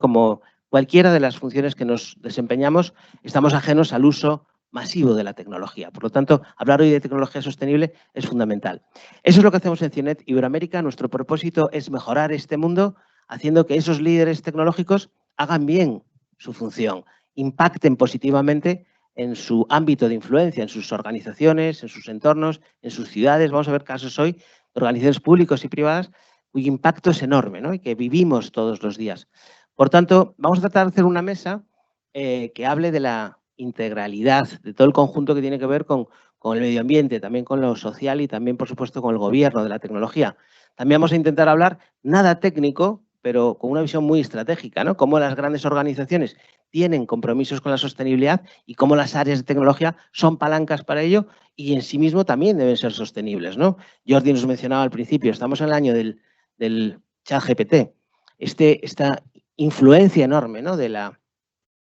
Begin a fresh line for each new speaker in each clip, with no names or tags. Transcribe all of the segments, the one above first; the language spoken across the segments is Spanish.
como cualquiera de las funciones que nos desempeñamos, estamos ajenos al uso masivo de la tecnología. Por lo tanto, hablar hoy de tecnología sostenible es fundamental. Eso es lo que hacemos en CIONET Iberoamérica. Nuestro propósito es mejorar este mundo haciendo que esos líderes tecnológicos hagan bien su función, impacten positivamente en su ámbito de influencia, en sus organizaciones, en sus entornos, en sus ciudades. Vamos a ver casos hoy de organizaciones públicas y privadas cuyo impacto es enorme, ¿no? Y que vivimos todos los días. Por tanto, vamos a tratar de hacer una mesa que hable de la integralidad, de todo el conjunto que tiene que ver con el medio ambiente, también con lo social y también, por supuesto, con el gobierno de la tecnología. También vamos a intentar hablar nada técnico, pero con una visión muy estratégica, ¿no? Cómo las grandes organizaciones tienen compromisos con la sostenibilidad y cómo las áreas de tecnología son palancas para ello y en sí mismo también deben ser sostenibles, ¿no? Jordi nos mencionaba al principio, estamos en el año del ChatGPT. Esta influencia enorme, ¿no? de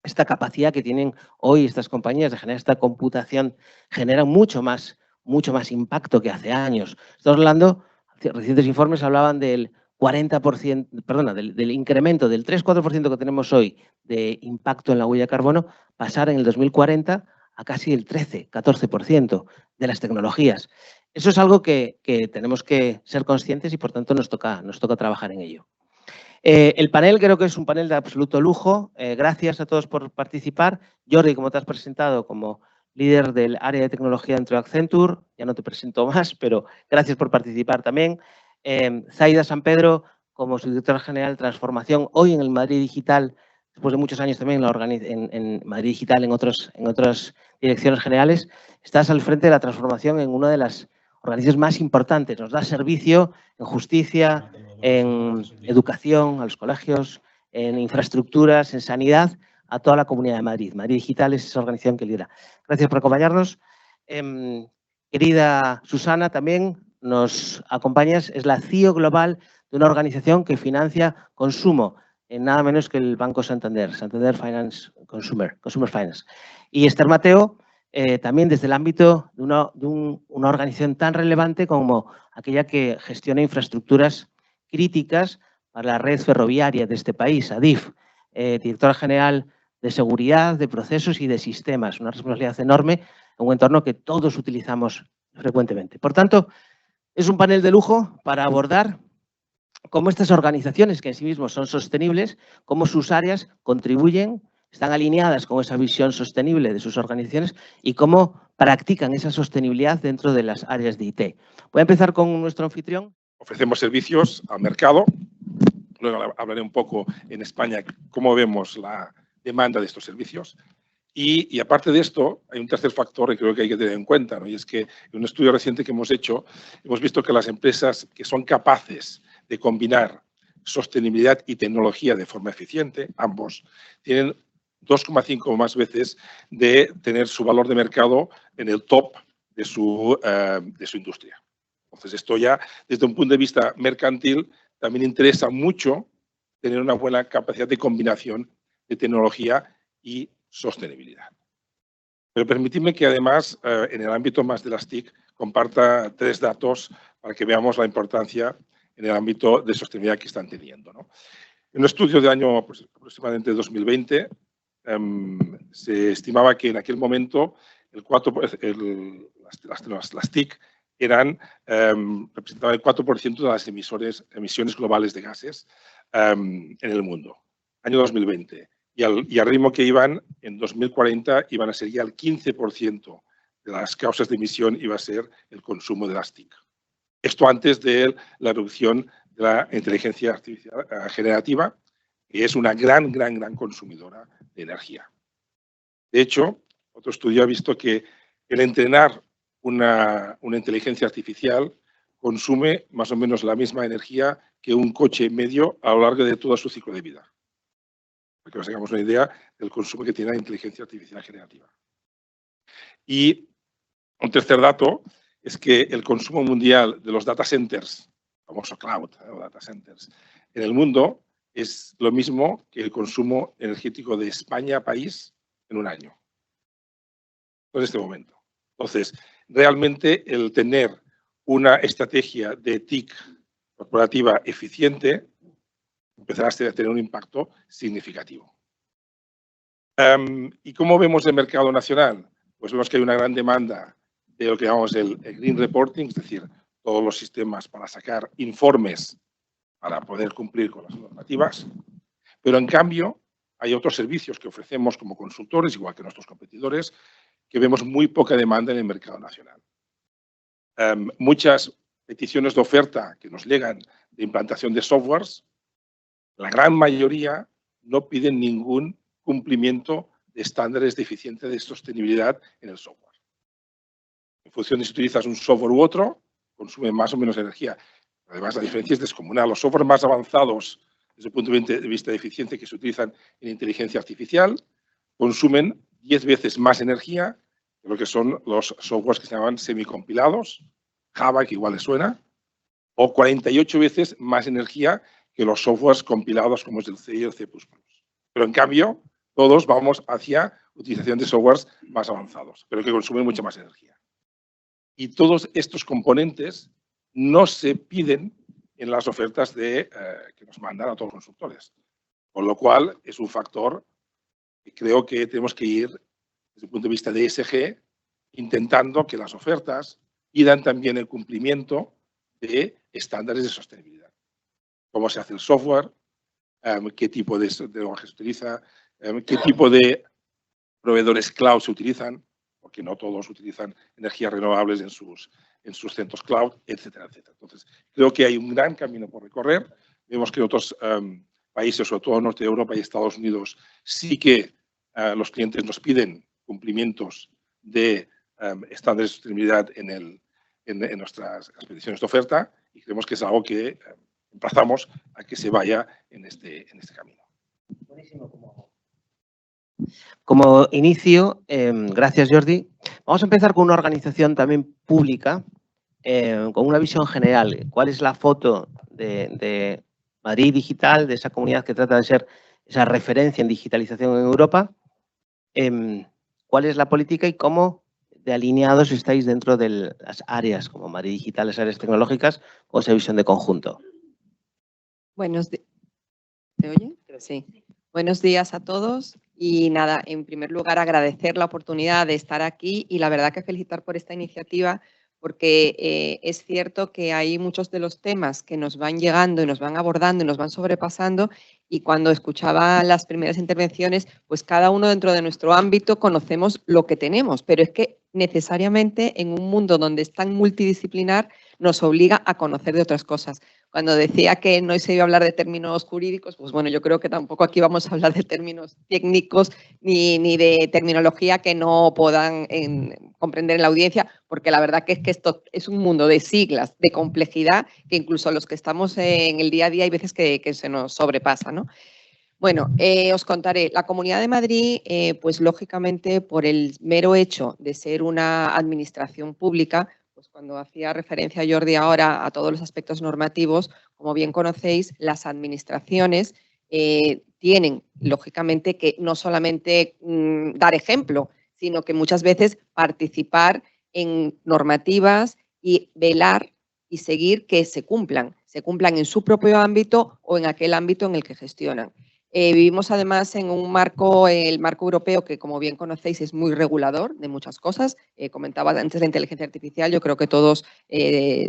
esta capacidad que tienen hoy estas compañías de generar esta computación genera mucho más impacto que hace años. Estamos hablando, recientes informes hablaban del 40%, perdona, del incremento del 3-4% que tenemos hoy de impacto en la huella de carbono, pasar en el 2040 a casi el 13-14% de las tecnologías. Eso es algo que tenemos que ser conscientes y, por tanto, nos toca trabajar en ello. El panel creo que es un panel de absoluto lujo. Gracias a todos por participar. Jordi, como te has presentado como líder del área de tecnología dentro de Accenture, ya no te presento más, pero gracias por participar también. Zaida San Pedro, como subdirectora general de transformación, hoy en el Madrid Digital, después de muchos años también en Madrid Digital, en otras direcciones generales, estás al frente de la transformación en una de las organizaciones más importantes. Nos da servicio en justicia, en educación, a los colegios, en infraestructuras, en sanidad, a toda la Comunidad de Madrid. Madrid Digital es esa organización que lidera. Gracias por acompañarnos. Querida Susana, también nos acompañas, es la CEO global de una organización que financia consumo en nada menos que el Banco Santander, Santander Finance Consumer Finance. Y Esther Mateo, también desde el ámbito de una organización tan relevante como aquella que gestiona infraestructuras críticas para la red ferroviaria de este país, ADIF, directora general de seguridad, de procesos y de sistemas, una responsabilidad enorme en un entorno que todos utilizamos frecuentemente. Por tanto, es un panel de lujo para abordar cómo estas organizaciones, que en sí mismos son sostenibles, cómo sus áreas contribuyen, están alineadas con esa visión sostenible de sus organizaciones y cómo practican esa sostenibilidad dentro de las áreas de IT. Voy a empezar con nuestro anfitrión.
Ofrecemos servicios al mercado. Luego hablaré un poco en España cómo vemos la demanda de estos servicios. Y aparte de esto, hay un tercer factor que creo que hay que tener en cuenta, ¿no? Y es que en un estudio reciente que hemos hecho, hemos visto que las empresas que son capaces de combinar sostenibilidad y tecnología de forma eficiente, ambos, tienen 2,5 más veces de tener su valor de mercado en el top de su industria. Entonces, esto ya, desde un punto de vista mercantil, también interesa mucho tener una buena capacidad de combinación de tecnología y sostenibilidad. Pero permitidme que además, en el ámbito más de las TIC, comparta 3 datos para que veamos la importancia en el ámbito de sostenibilidad que están teniendo, ¿no? En un estudio del año aproximadamente 2020, se estimaba que en aquel momento las TIC representaban el 4% de las emisiones globales de gases en el mundo. Año 2020. Y al ritmo que iban, en 2040 iban a ser ya el 15% de las causas de emisión iba a ser el consumo de las TIC. Esto antes de la reducción de la inteligencia artificial generativa, que es una gran consumidora de energía. De hecho, otro estudio ha visto que el entrenar una inteligencia artificial consume más o menos la misma energía que un coche medio a lo largo de todo su ciclo de vida. Para que nos hagamos una idea del consumo que tiene la inteligencia artificial generativa. Y un tercer dato es que el consumo mundial de los data centers, famoso cloud, data centers, en el mundo es lo mismo que el consumo energético de España, país, en un año. En este momento. Entonces, realmente el tener una estrategia de TIC corporativa eficiente empezará a tener un impacto significativo. ¿Y cómo vemos el mercado nacional? Pues vemos que hay una gran demanda de lo que llamamos el Green Reporting, es decir, todos los sistemas para sacar informes para poder cumplir con las normativas, pero en cambio hay otros servicios que ofrecemos como consultores, igual que nuestros competidores, que vemos muy poca demanda en el mercado nacional. Muchas peticiones de oferta que nos llegan de implantación de softwares, la gran mayoría no piden ningún cumplimiento de estándares de eficiencia de sostenibilidad en el software. En función de si utilizas un software u otro, consume más o menos energía. Además, la diferencia es descomunal. Los softwares más avanzados desde el punto de vista de eficiencia que se utilizan en inteligencia artificial consumen 10 veces más energía que lo que son los softwares que se llaman semicompilados, Java, que igual les suena, o 48 veces más energía que los softwares compilados como es el C y el C++. Pero en cambio, todos vamos hacia utilización de softwares más avanzados, pero que consumen mucha más energía. Y todos estos componentes no se piden en las ofertas que nos mandan a todos los consultores. Con lo cual, es un factor que creo que tenemos que ir, desde el punto de vista de ESG, intentando que las ofertas pidan también el cumplimiento de estándares de sostenibilidad. Cómo se hace el software, qué tipo de lenguaje se utiliza, qué tipo de proveedores cloud se utilizan, porque no todos utilizan energías renovables en sus centros cloud, etcétera, etcétera. Entonces, creo que hay un gran camino por recorrer. Vemos que en otros países, sobre todo norte de Europa y Estados Unidos, sí que los clientes nos piden cumplimientos de estándares de sostenibilidad en nuestras peticiones de oferta, y creemos que es algo que emplazamos a que se vaya en este camino.
Buenísimo. Como inicio, gracias Jordi, vamos a empezar con una organización también pública, con una visión general. ¿Cuál es la foto de Madrid Digital, de esa comunidad que trata de ser esa referencia en digitalización en Europa? ¿Cuál es la política y cómo de alineados estáis dentro de las áreas como Madrid Digital, las áreas tecnológicas, o esa visión de conjunto?
¿Se oye? Sí. Buenos días a todos y nada, en primer lugar agradecer la oportunidad de estar aquí y la verdad que felicitar por esta iniciativa porque es cierto que hay muchos de los temas que nos van llegando y nos van abordando y nos van sobrepasando, y cuando escuchaba las primeras intervenciones, pues cada uno dentro de nuestro ámbito conocemos lo que tenemos, pero es que necesariamente en un mundo donde es tan multidisciplinar nos obliga a conocer de otras cosas. Cuando decía que no se iba a hablar de términos jurídicos, pues bueno, yo creo que tampoco aquí vamos a hablar de términos técnicos ni de terminología que no puedan comprender en la audiencia, porque la verdad que es que esto es un mundo de siglas, de complejidad, que incluso los que estamos en el día a día hay veces que se nos sobrepasa, ¿no? Bueno, os contaré. La Comunidad de Madrid, pues lógicamente por el mero hecho de ser una administración pública, pues cuando hacía referencia Jordi ahora a todos los aspectos normativos, como bien conocéis, las administraciones tienen, lógicamente, que no solamente dar ejemplo, sino que muchas veces participar en normativas y velar y seguir que se cumplan en su propio ámbito o en aquel ámbito en el que gestionan. Vivimos además en un marco, el marco europeo, que como bien conocéis es muy regulador de muchas cosas. Comentaba antes la inteligencia artificial, yo creo que todos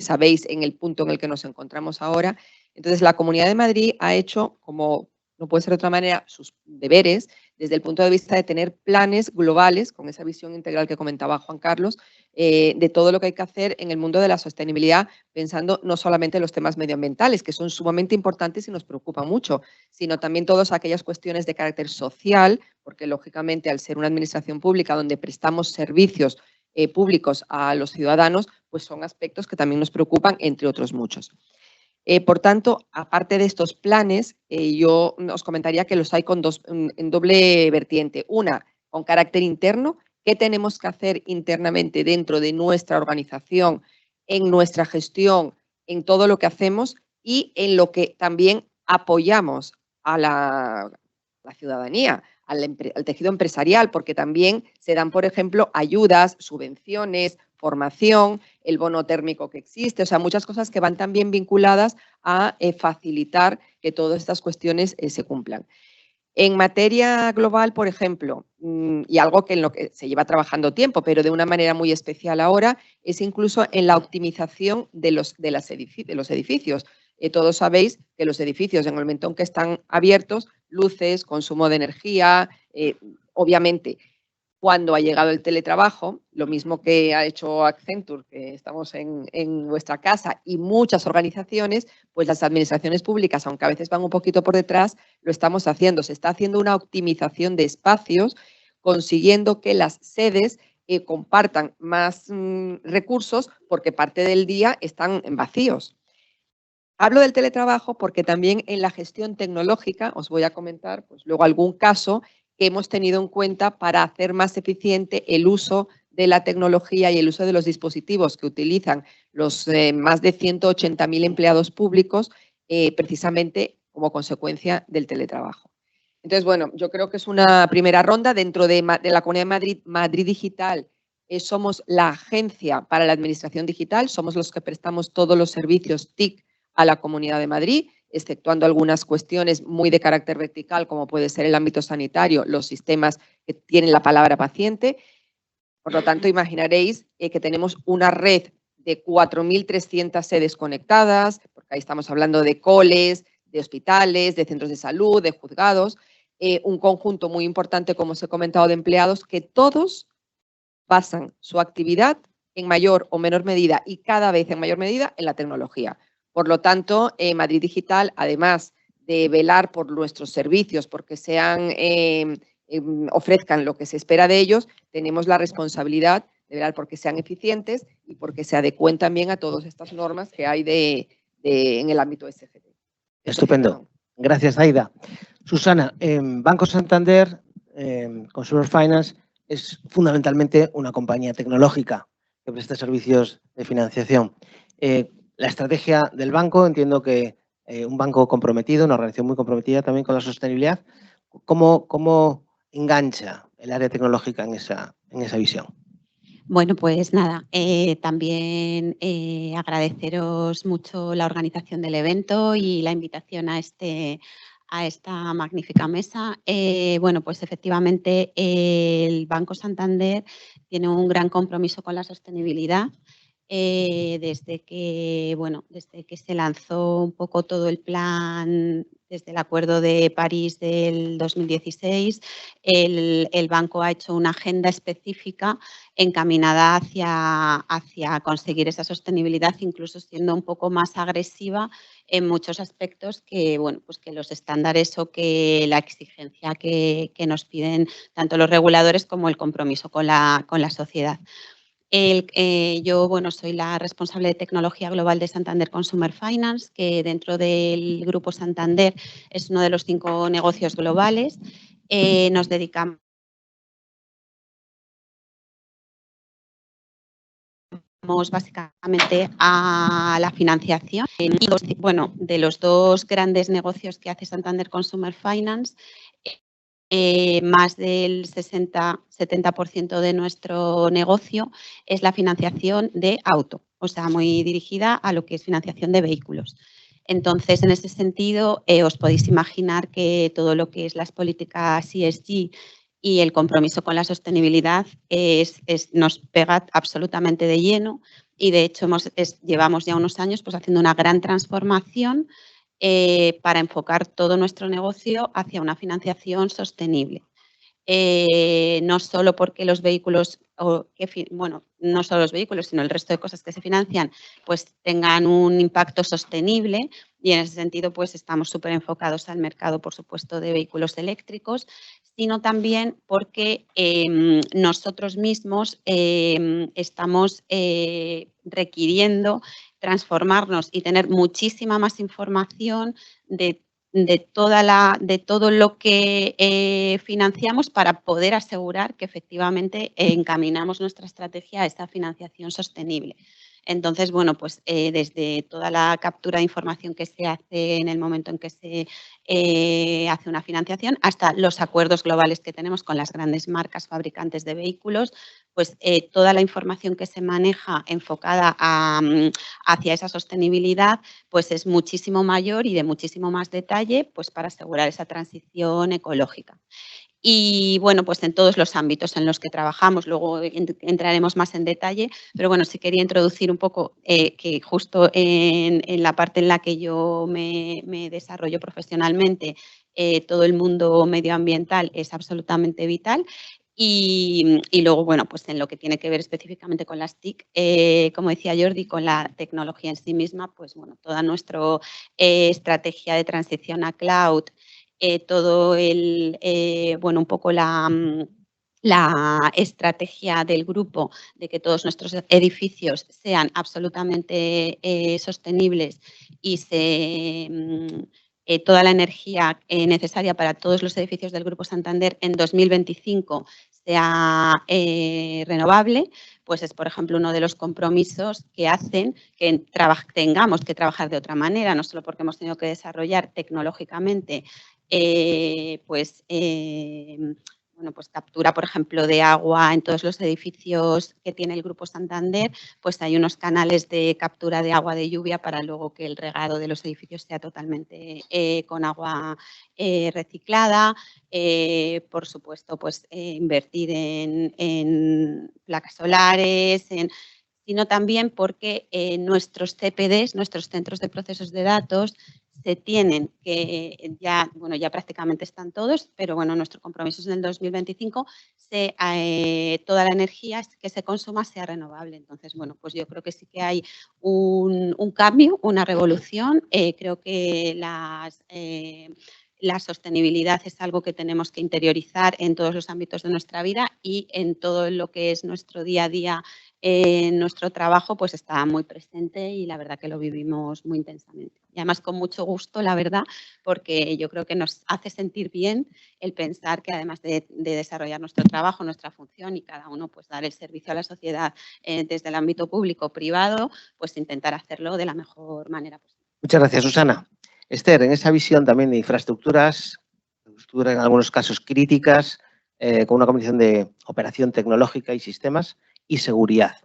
sabéis en el punto en el que nos encontramos ahora. Entonces, la Comunidad de Madrid ha hecho, como no puede ser de otra manera, sus deberes desde el punto de vista de tener planes globales, con esa visión integral que comentaba Juan Carlos, de todo lo que hay que hacer en el mundo de la sostenibilidad, pensando no solamente en los temas medioambientales, que son sumamente importantes y nos preocupan mucho, sino también todas aquellas cuestiones de carácter social, porque lógicamente al ser una administración pública donde prestamos servicios públicos a los ciudadanos, pues son aspectos que también nos preocupan, entre otros muchos. Por tanto, aparte de estos planes, yo os comentaría que los hay en doble vertiente. Una, con carácter interno, qué tenemos que hacer internamente dentro de nuestra organización, en nuestra gestión, en todo lo que hacemos y en lo que también apoyamos a la ciudadanía, al tejido empresarial, porque también se dan, por ejemplo, ayudas, subvenciones, formación, el bono térmico que existe, o sea, muchas cosas que van también vinculadas a facilitar que todas estas cuestiones se cumplan. En materia global, por ejemplo, y algo que en lo que se lleva trabajando tiempo, pero de una manera muy especial ahora, es incluso en la optimización de los edificios. Todos sabéis que los edificios, en el momento en que están abiertos, luces, consumo de energía, obviamente, cuando ha llegado el teletrabajo, lo mismo que ha hecho Accenture, que estamos en vuestra casa, y muchas organizaciones, pues las administraciones públicas, aunque a veces van un poquito por detrás, lo estamos haciendo. Se está haciendo una optimización de espacios, consiguiendo que las sedes compartan más recursos porque parte del día están vacíos. Hablo del teletrabajo porque también en la gestión tecnológica, os voy a comentar pues, luego algún caso que hemos tenido en cuenta para hacer más eficiente el uso de la tecnología y el uso de los dispositivos que utilizan los más de 180.000 empleados públicos precisamente como consecuencia del teletrabajo. Entonces, bueno, yo creo que es una primera ronda dentro de la Comunidad de Madrid, Madrid Digital. Somos la agencia para la administración digital, somos los que prestamos todos los servicios TIC a la Comunidad de Madrid, exceptuando algunas cuestiones muy de carácter vertical, como puede ser el ámbito sanitario, los sistemas que tienen la palabra paciente. Por lo tanto, imaginaréis que tenemos una red de 4.300 sedes conectadas, porque ahí estamos hablando de coles, de hospitales, de centros de salud, de juzgados, un conjunto muy importante, como os he comentado, de empleados que todos basan su actividad en mayor o menor medida y cada vez en mayor medida en la tecnología. Por lo tanto, Madrid Digital, además de velar por nuestros servicios, porque ofrezcan lo que se espera de ellos, tenemos la responsabilidad de velar porque sean eficientes y porque se adecúen también a todas estas normas que hay en el ámbito SGT.
Estupendo. Gracias, Aida. Susana, Banco Santander, Consumer Finance, es fundamentalmente una compañía tecnológica que presta servicios de financiación. La estrategia del banco, entiendo que un banco comprometido, una organización muy comprometida también con la sostenibilidad, ¿cómo engancha el área tecnológica en esa visión?
Bueno, pues nada, también agradeceros mucho la organización del evento y la invitación a esta magnífica mesa. Bueno, pues efectivamente el Banco Santander tiene un gran compromiso con la sostenibilidad. Desde que se lanzó un poco todo el plan desde el Acuerdo de París del 2016, el banco ha hecho una agenda específica encaminada hacia conseguir esa sostenibilidad, incluso siendo un poco más agresiva en muchos aspectos que, bueno, pues que los estándares o que la exigencia que nos piden tanto los reguladores como el compromiso con la sociedad. Yo, bueno, soy la responsable de tecnología global de Santander Consumer Finance, que dentro del Grupo Santander es uno de los 5 negocios globales. Nos dedicamos básicamente a la financiación. Bueno, de los 2 grandes negocios que hace Santander Consumer Finance, más del 60-70% de nuestro negocio es la financiación de auto, o sea, muy dirigida a lo que es financiación de vehículos. Entonces, en ese sentido, os podéis imaginar que todo lo que es las políticas ESG y el compromiso con la sostenibilidad nos pega absolutamente de lleno y, de hecho, llevamos ya unos años pues, haciendo una gran transformación para enfocar todo nuestro negocio hacia una financiación sostenible. No solo porque los vehículos, no solo los vehículos, sino el resto de cosas que se financian, pues tengan un impacto sostenible y en ese sentido pues estamos súper enfocados al mercado, por supuesto, de vehículos eléctricos, sino también porque nosotros mismos estamos requiriendo transformarnos y tener muchísima más información de todo lo que financiamos para poder asegurar que efectivamente encaminamos nuestra estrategia a esta financiación sostenible. Entonces, bueno, pues desde toda la captura de información que se hace en el momento en que se hace una financiación hasta los acuerdos globales que tenemos con las grandes marcas fabricantes de vehículos, pues toda la información que se maneja enfocada hacia esa sostenibilidad, pues es muchísimo mayor y de muchísimo más detalle, pues para asegurar esa transición ecológica. Y bueno, pues en todos los ámbitos en los que trabajamos, luego entraremos más en detalle, pero bueno, sí quería introducir un poco que justo en la parte en la que yo me desarrollo profesionalmente, todo el mundo medioambiental es absolutamente vital. Y luego, bueno, pues en lo que tiene que ver específicamente con las TIC, como decía Jordi, con la tecnología en sí misma, pues bueno, toda nuestra estrategia de transición a cloud, todo bueno, un poco la estrategia del grupo de que todos nuestros edificios sean absolutamente sostenibles y toda la energía necesaria para todos los edificios del Grupo Santander en 2025 sea renovable, pues es, por ejemplo, uno de los compromisos que hacen que tengamos que trabajar de otra manera, no solo porque hemos tenido que desarrollar tecnológicamente bueno, pues captura, por ejemplo, de agua en todos los edificios que tiene el Grupo Santander, pues hay unos canales de captura de agua de lluvia para luego que el regado de los edificios sea totalmente con agua reciclada. Por supuesto, pues invertir en placas solares, sino también porque nuestros CPDs, nuestros centros de procesos de datos, se tienen que, ya prácticamente están todos, pero bueno, nuestro compromiso es en el 2025, toda la energía que se consuma sea renovable. Entonces, bueno, pues yo creo que sí que hay un cambio, una revolución. Creo que la sostenibilidad es algo que tenemos que interiorizar en todos los ámbitos de nuestra vida y en todo lo que es nuestro día a día, nuestro trabajo, pues está muy presente y la verdad que lo vivimos muy intensamente. Y además con mucho gusto, la verdad, porque yo creo que nos hace sentir bien el pensar que además de desarrollar nuestro trabajo, nuestra función y cada uno pues dar el servicio a la sociedad desde el ámbito público o privado, pues intentar hacerlo de la mejor manera posible.
Muchas gracias, Susana. Esther, en esa visión también de infraestructuras, en algunos casos críticas, con una combinación de operación tecnológica y sistemas y seguridad.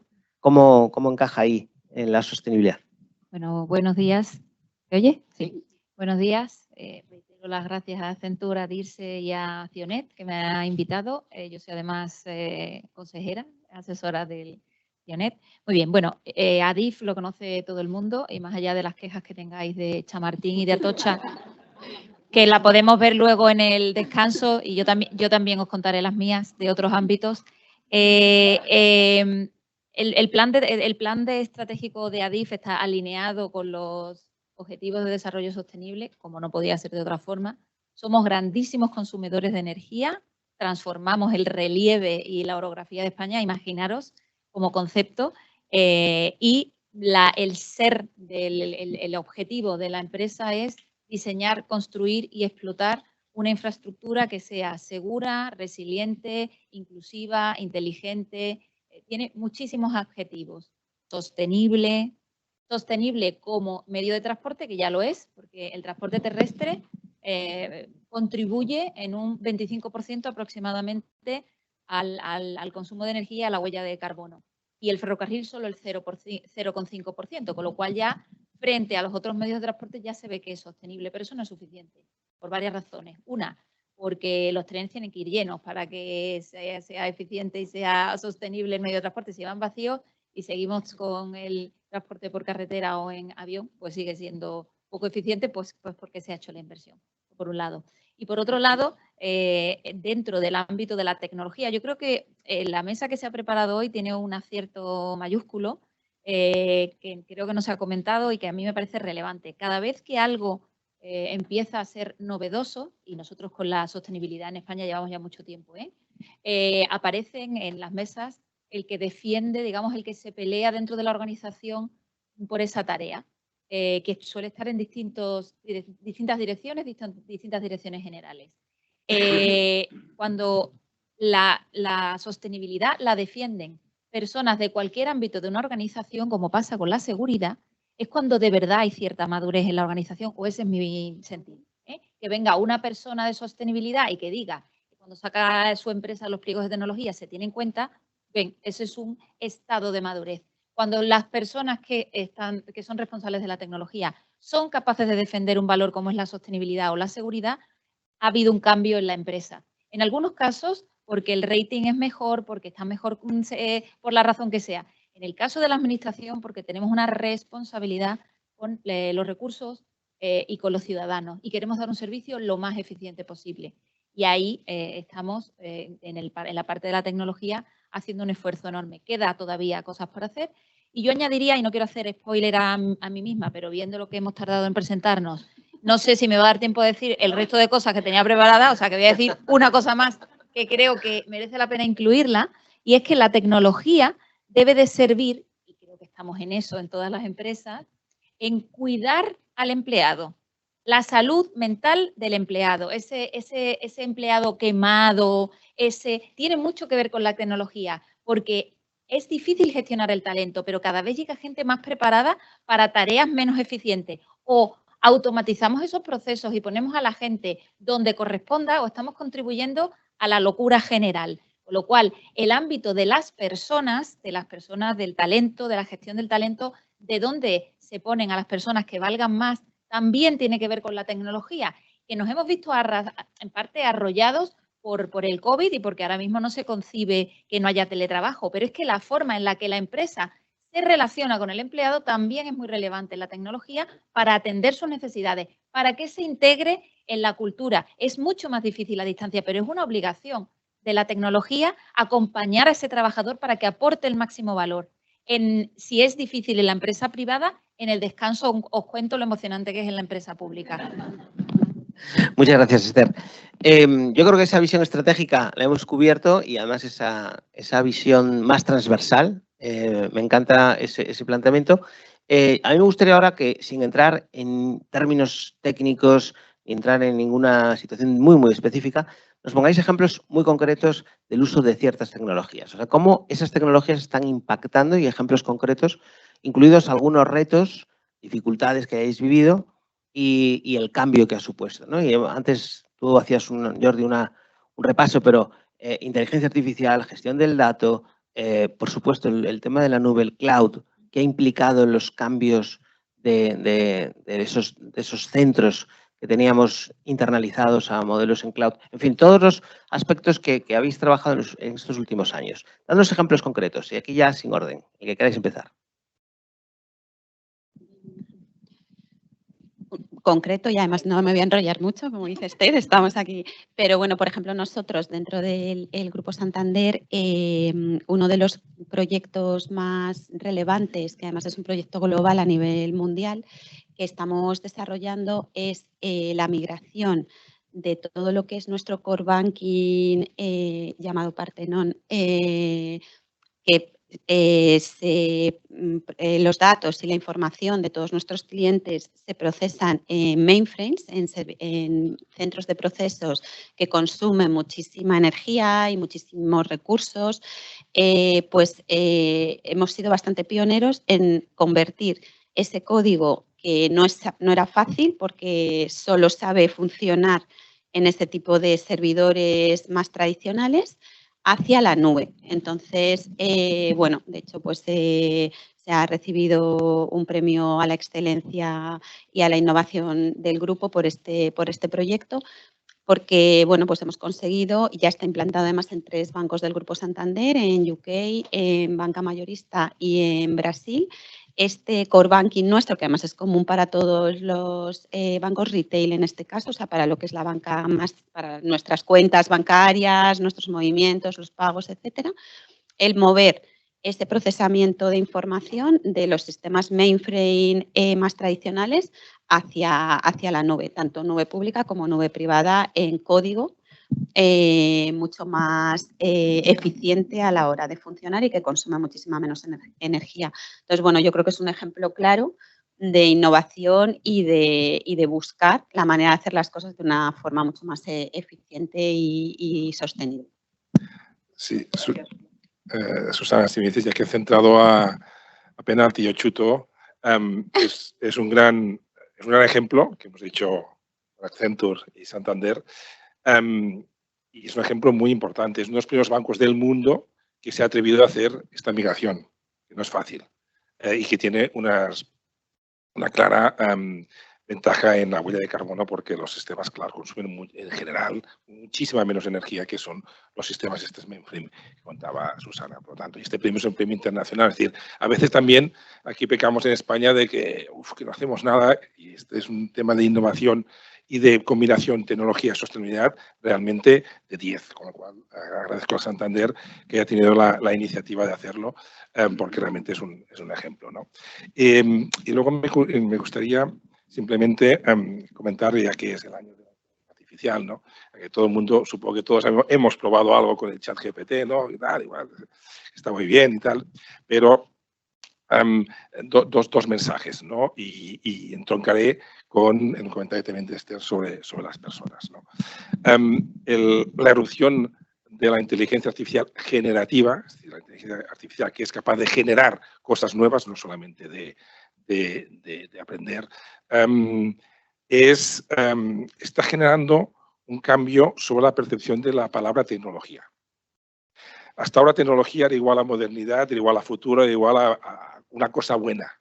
¿Cómo encaja ahí en la sostenibilidad?
Bueno, buenos días. ¿Se oye?
Sí.
Buenos días. Reitero las gracias a Accenture, a DIRSE y a Cionet, que me ha invitado. Yo soy además consejera, asesora del Cionet. Muy bien, bueno, ADIF lo conoce todo el mundo y más allá de las quejas que tengáis de Chamartín y de Atocha, que la podemos ver luego en el descanso y yo también os contaré las mías de otros ámbitos. El plan estratégico de ADIF está alineado con los objetivos de desarrollo sostenible, como no podía ser de otra forma. Somos grandísimos consumidores de energía, transformamos el relieve y la orografía de España, imaginaros, como concepto, y el objetivo de la empresa es diseñar, construir y explotar una infraestructura que sea segura, resiliente, inclusiva, inteligente. Tiene muchísimos adjetivos. Sostenible como medio de transporte, que ya lo es, porque el transporte terrestre contribuye en un 25% aproximadamente al consumo de energía, a la huella de carbono. Y el ferrocarril solo el 0,5%, con lo cual ya frente a los otros medios de transporte ya se ve que es sostenible, pero eso no es suficiente, por varias razones. Una, porque los trenes tienen que ir llenos para que sea eficiente y sea sostenible el medio de transporte. Si van vacíos y seguimos con el transporte por carretera o en avión, pues sigue siendo poco eficiente, pues porque se ha hecho la inversión, por un lado. Y por otro lado, dentro del ámbito de la tecnología, yo creo que la mesa que se ha preparado hoy tiene un acierto mayúsculo que creo que no se ha comentado y que a mí me parece relevante. Cada vez que algo empieza a ser novedoso, y nosotros con la sostenibilidad en España llevamos ya mucho tiempo, aparecen en las mesas el que defiende, digamos, el que se pelea dentro de la organización por esa tarea, que suele estar en distintas direcciones, distintas direcciones generales. Cuando la sostenibilidad la defienden personas de cualquier ámbito de una organización, como pasa con la seguridad, es cuando de verdad hay cierta madurez en la organización, o ese es mi sentido. Que venga una persona de sostenibilidad y que diga que cuando saca su empresa los pliegos de tecnología se tiene en cuenta, Bien, ese es un estado de madurez. Cuando las personas que son responsables de la tecnología son capaces de defender un valor como es la sostenibilidad o la seguridad, ha habido un cambio en la empresa. En algunos casos, porque el rating es mejor, porque está mejor por la razón que sea. En el caso de la administración, porque tenemos una responsabilidad con los recursos y con los ciudadanos y queremos dar un servicio lo más eficiente posible. Y ahí estamos en la parte de la tecnología haciendo un esfuerzo enorme. Queda todavía cosas por hacer. Y yo añadiría, y no quiero hacer spoiler a mí misma, pero viendo lo que hemos tardado en presentarnos, no sé si me va a dar tiempo de decir el resto de cosas que tenía preparadas, o sea que voy a decir una cosa más que creo que merece la pena incluirla, y es que la tecnología debe de servir, y creo que estamos en eso en todas las empresas, en cuidar al empleado. La salud mental del empleado, ese empleado quemado, tiene mucho que ver con la tecnología, porque es difícil gestionar el talento, pero cada vez llega gente más preparada para tareas menos eficientes. O automatizamos esos procesos y ponemos a la gente donde corresponda o estamos contribuyendo a la locura general. Con lo cual, el ámbito de las personas del talento, de la gestión del talento, de dónde se ponen a las personas que valgan más, también tiene que ver con la tecnología, que nos hemos visto en parte arrollados por el COVID y porque ahora mismo no se concibe que no haya teletrabajo, pero es que la forma en la que la empresa se relaciona con el empleado también es muy relevante en la tecnología para atender sus necesidades, para que se integre en la cultura. Es mucho más difícil a distancia, pero es una obligación de la tecnología acompañar a ese trabajador para que aporte el máximo valor. Si es difícil en la empresa privada, en el descanso os cuento lo emocionante que es en la empresa pública.
Muchas gracias, Esther. Yo creo que esa visión estratégica la hemos cubierto y además esa visión más transversal, me encanta ese planteamiento. A mí me gustaría ahora que, sin entrar en términos técnicos ni entrar en ninguna situación muy, muy específica, nos pongáis ejemplos muy concretos del uso de ciertas tecnologías. O sea, cómo esas tecnologías están impactando y ejemplos concretos, incluidos algunos retos, dificultades que hayáis vivido y el cambio que ha supuesto, ¿no? Y antes tú hacías, Jordi, un repaso, pero inteligencia artificial, gestión del dato, por supuesto, el tema de la nube, el cloud, que ha implicado en los cambios de esos centros que teníamos internalizados a modelos en cloud. En fin, todos los aspectos que habéis trabajado en estos últimos años. Dándonos ejemplos concretos, y aquí ya sin orden, el que queráis empezar.
Concreto y además no me voy a enrollar mucho, como dice Esther, estamos aquí. Pero bueno, por ejemplo, nosotros dentro del Grupo Santander, uno de los proyectos más relevantes, que además es un proyecto global a nivel mundial, que estamos desarrollando es la migración de todo lo que es nuestro core banking llamado Partenón, que los datos y la información de todos nuestros clientes se procesan en mainframes, en centros de procesos que consumen muchísima energía y muchísimos recursos, pues hemos sido bastante pioneros en convertir ese código que no era fácil porque solo sabe funcionar en este tipo de servidores más tradicionales, hacia la nube. Entonces, bueno, de hecho, pues se ha recibido un premio a la excelencia y a la innovación del grupo por este proyecto, porque, bueno, pues hemos conseguido, ya está implantado además en 3 bancos del Grupo Santander, en UK, en banca mayorista y en Brasil, este core banking nuestro, que además es común para todos los bancos retail en este caso, o sea, para lo que es la banca más, para nuestras cuentas bancarias, nuestros movimientos, los pagos, etcétera, el mover ese procesamiento de información de los sistemas mainframe más tradicionales hacia la nube, tanto nube pública como nube privada en código, mucho más eficiente a la hora de funcionar y que consume muchísima menos energía. Entonces, bueno, yo creo que es un ejemplo claro de innovación y de buscar la manera de hacer las cosas de una forma mucho más eficiente y sostenible.
Sí, Susana, si me dices, ya que he centrado a Penalty y Ochuto, es un gran ejemplo que hemos dicho Accenture y Santander, y es un ejemplo muy importante. Es uno de los primeros bancos del mundo que se ha atrevido a hacer esta migración, que no es fácil, y que tiene una clara ventaja en la huella de carbono, porque los sistemas cloud consumen en general muchísima menos energía que son los sistemas mainframe que contaba Susana. Por lo tanto, este premio es un premio internacional. Es decir, a veces también aquí pecamos en España de que no hacemos nada, y este es un tema de innovación y de combinación tecnología-sostenibilidad realmente de 10, con lo cual agradezco a Santander que haya tenido la iniciativa de hacerlo, porque realmente es un ejemplo, ¿no? Y luego me gustaría simplemente comentar, ya que es el año de la inteligencia artificial, ¿no? Que todo el mundo, supongo que todos hemos probado algo con el chat GPT, ¿no? Y tal, igual, está muy bien y tal, pero dos mensajes, ¿no? Y entroncaré con el comentario también de Esther sobre las personas, ¿no? La erupción de la inteligencia artificial generativa, es decir, la inteligencia artificial que es capaz de generar cosas nuevas, no solamente de aprender, está generando un cambio sobre la percepción de la palabra tecnología. Hasta ahora tecnología era igual a modernidad, era igual a futuro, era igual a una cosa buena.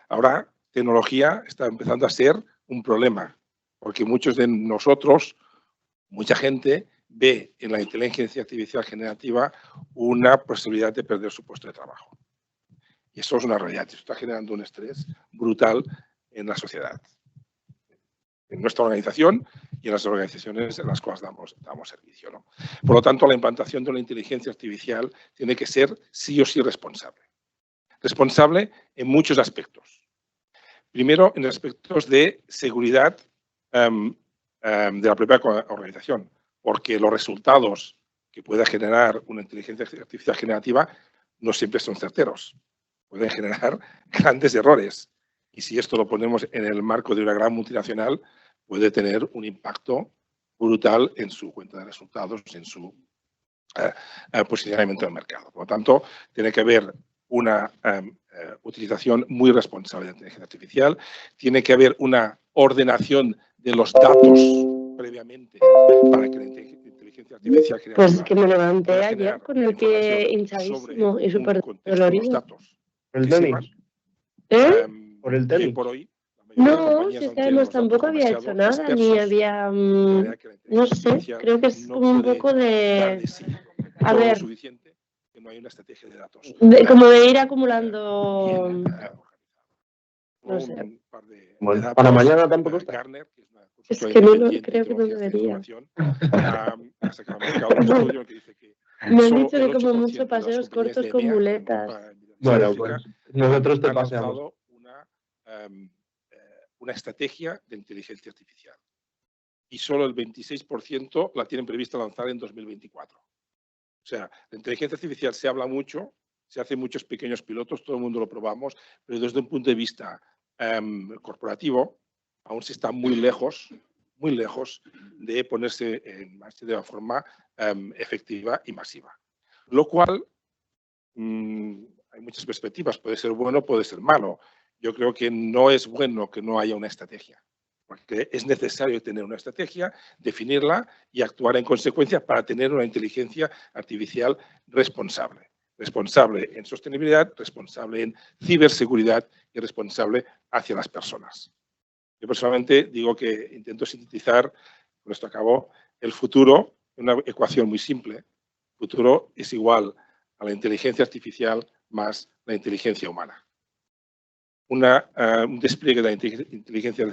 Ahora tecnología está empezando a ser un problema, porque muchos de nosotros, mucha gente, ve en la inteligencia artificial generativa una posibilidad de perder su puesto de trabajo. Y eso es una realidad, eso está generando un estrés brutal en la sociedad, en nuestra organización y en las organizaciones en las cuales damos servicio, ¿no? Por lo tanto, la implantación de la inteligencia artificial tiene que ser sí o sí responsable. Responsable en muchos aspectos. Primero, en aspectos de seguridad de la propia organización, porque los resultados que pueda generar una inteligencia artificial generativa no siempre son certeros. Pueden generar grandes errores. Y si esto lo ponemos en el marco de una gran multinacional, puede tener un impacto brutal en su cuenta de resultados, en su posicionamiento del mercado. Por lo tanto, tiene que haber una utilización muy responsable de la inteligencia artificial, tiene que haber una ordenación de los datos previamente para que la inteligencia artificial generativa
pues que me levanté ayer con el pie hinchadísimo y súper dolorido.
¿Por el tenis? ¿Por el tenis?
Por hoy,
no, si es que además tampoco había hecho nada, ni había, no sé, creo que es como un poco de, a ver,
que no hay una estrategia de datos.
Como de ir acumulando, no sé.
Bueno, para mañana tampoco está.
Gartner, que
es que no, creo que no debería. Me han dicho que como mucho paseos cortos con muletas.
Bueno, pues nosotros te paseamos.
Una estrategia de inteligencia artificial. Y solo el 26% la tienen prevista lanzar en 2024. O sea, la inteligencia artificial se habla mucho, se hacen muchos pequeños pilotos, todo el mundo lo probamos, pero desde un punto de vista corporativo, aún se está muy lejos de ponerse en marcha de una forma efectiva y masiva. Lo cual, hay muchas perspectivas, puede ser bueno, puede ser malo. Yo creo que no es bueno que no haya una estrategia, porque es necesario tener una estrategia, definirla y actuar en consecuencia para tener una inteligencia artificial responsable. Responsable en sostenibilidad, responsable en ciberseguridad y responsable hacia las personas. Yo personalmente digo que intento sintetizar, con esto acabo, el futuro en una ecuación muy simple. El futuro es igual a la inteligencia artificial más la inteligencia humana. Un despliegue de la inteligencia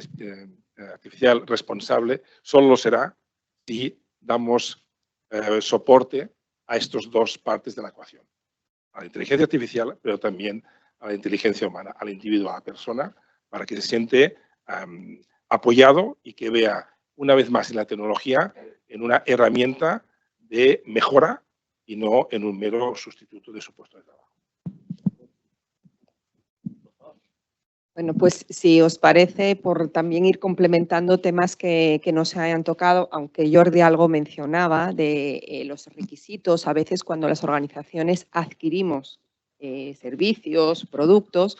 artificial responsable solo lo será si damos soporte a estas dos partes de la ecuación. A la inteligencia artificial, pero también a la inteligencia humana, al individuo, a la persona, para que se siente apoyado y que vea una vez más en la tecnología en una herramienta de mejora y no en un mero sustituto de su puesto de trabajo.
Bueno, pues si os parece, por también ir complementando temas que no se hayan tocado, aunque Jordi algo mencionaba de los requisitos, a veces cuando las organizaciones adquirimos servicios, productos,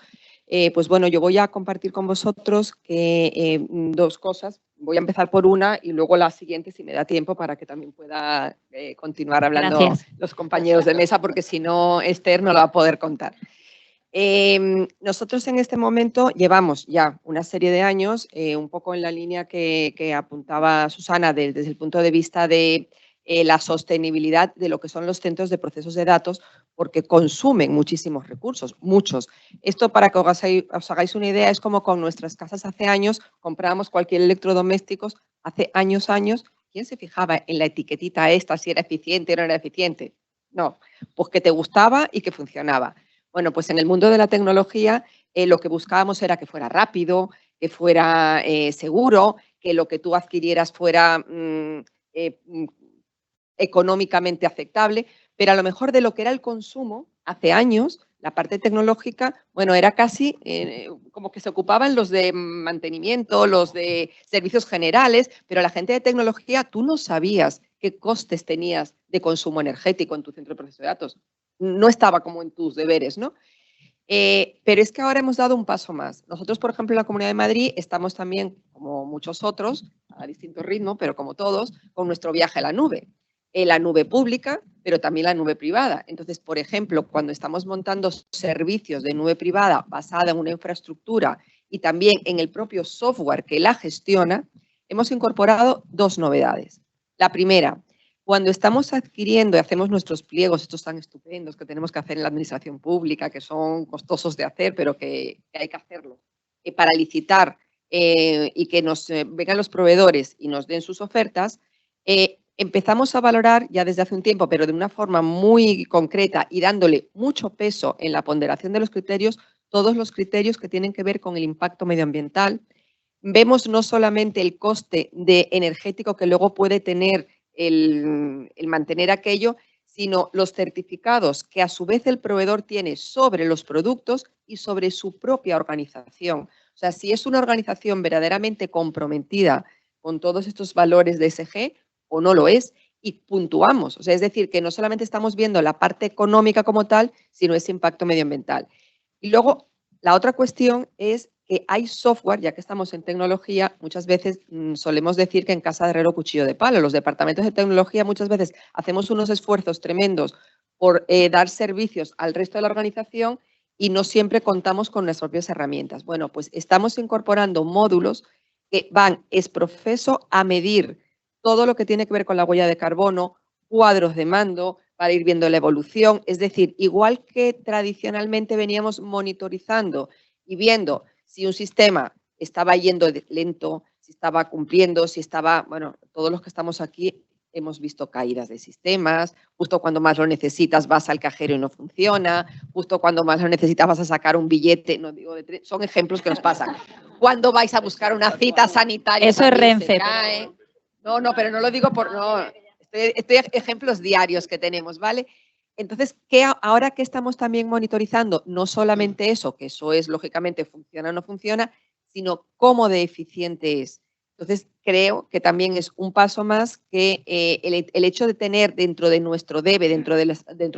pues bueno, yo voy a compartir con vosotros que, dos cosas. voy a empezar por una y luego la siguiente, si me da tiempo, para que también pueda continuar hablando los compañeros de mesa, porque si no, Esther no la va a poder contar. Nosotros en este momento llevamos ya una serie de años, un poco en la línea que apuntaba Susana desde el punto de vista de la sostenibilidad de lo que son los centros de procesos de datos, porque consumen muchísimos recursos, muchos. Esto, para que os hagáis una idea, es como con nuestras casas hace años, comprábamos cualquier electrodoméstico, hace años, ¿quién se fijaba en la etiquetita esta, si era eficiente o no era eficiente? No, pues que te gustaba y que funcionaba. Bueno, pues en el mundo de la tecnología lo que buscábamos era que fuera rápido, que fuera seguro, que lo que tú adquirieras fuera económicamente aceptable, pero a lo mejor de lo que era el consumo, hace años, la parte tecnológica, bueno, era casi como que se ocupaban los de mantenimiento, los de servicios generales, pero la gente de tecnología, tú no sabías qué costes tenías de consumo energético en tu centro de proceso de datos. No estaba como en tus deberes, ¿no? Pero es que ahora hemos dado un paso más. Nosotros, por ejemplo, en la Comunidad de Madrid estamos también, como muchos otros, a distinto ritmo, pero como todos, con nuestro viaje a la nube. La nube pública, pero también la nube privada. Entonces, por ejemplo, cuando estamos montando servicios de nube privada basada en una infraestructura y también en el propio software que la gestiona, hemos incorporado dos novedades. La primera, cuando estamos adquiriendo y hacemos nuestros pliegos, estos tan estupendos que tenemos que hacer en la administración pública, que son costosos de hacer, pero que hay que hacerlo, para licitar y que nos vengan los proveedores y nos den sus ofertas, empezamos a valorar ya desde hace un tiempo, pero de una forma muy concreta y dándole mucho peso en la ponderación de los criterios, todos los criterios que tienen que ver con el impacto medioambiental. Vemos no solamente el coste energético que luego puede tener el mantener aquello, sino los certificados que a su vez el proveedor tiene sobre los productos y sobre su propia organización. O sea, si es una organización verdaderamente comprometida con todos estos valores de ESG o no lo es, y puntuamos. O sea, es decir, que no solamente estamos viendo la parte económica como tal, sino ese impacto medioambiental. Y luego, la otra cuestión es que hay software, ya que estamos en tecnología, muchas veces solemos decir que en casa de herrero cuchillo de palo. Los departamentos de tecnología muchas veces hacemos unos esfuerzos tremendos por dar servicios al resto de la organización y no siempre contamos con nuestras propias herramientas. Bueno, pues estamos incorporando módulos que van ex profeso a medir todo lo que tiene que ver con la huella de carbono, cuadros de mando, para ir viendo la evolución. Es decir, igual que tradicionalmente veníamos monitorizando y viendo si un sistema estaba yendo lento, si estaba cumpliendo, si estaba, bueno, todos los que estamos aquí hemos visto caídas de sistemas, justo cuando más lo necesitas vas al cajero y no funciona, justo cuando más lo necesitas vas a sacar un billete, no digo son ejemplos que nos pasan. Cuando vais a buscar una cita sanitaria,
eso es Renfe.
No, pero no lo digo por... No, estoy ejemplos diarios que tenemos, ¿vale? Entonces, ahora que estamos también monitorizando, no solamente eso, que eso es, lógicamente, funciona o no funciona, sino cómo de eficiente es. Entonces, creo que también es un paso más que el hecho de tener dentro de nuestro debe, dentro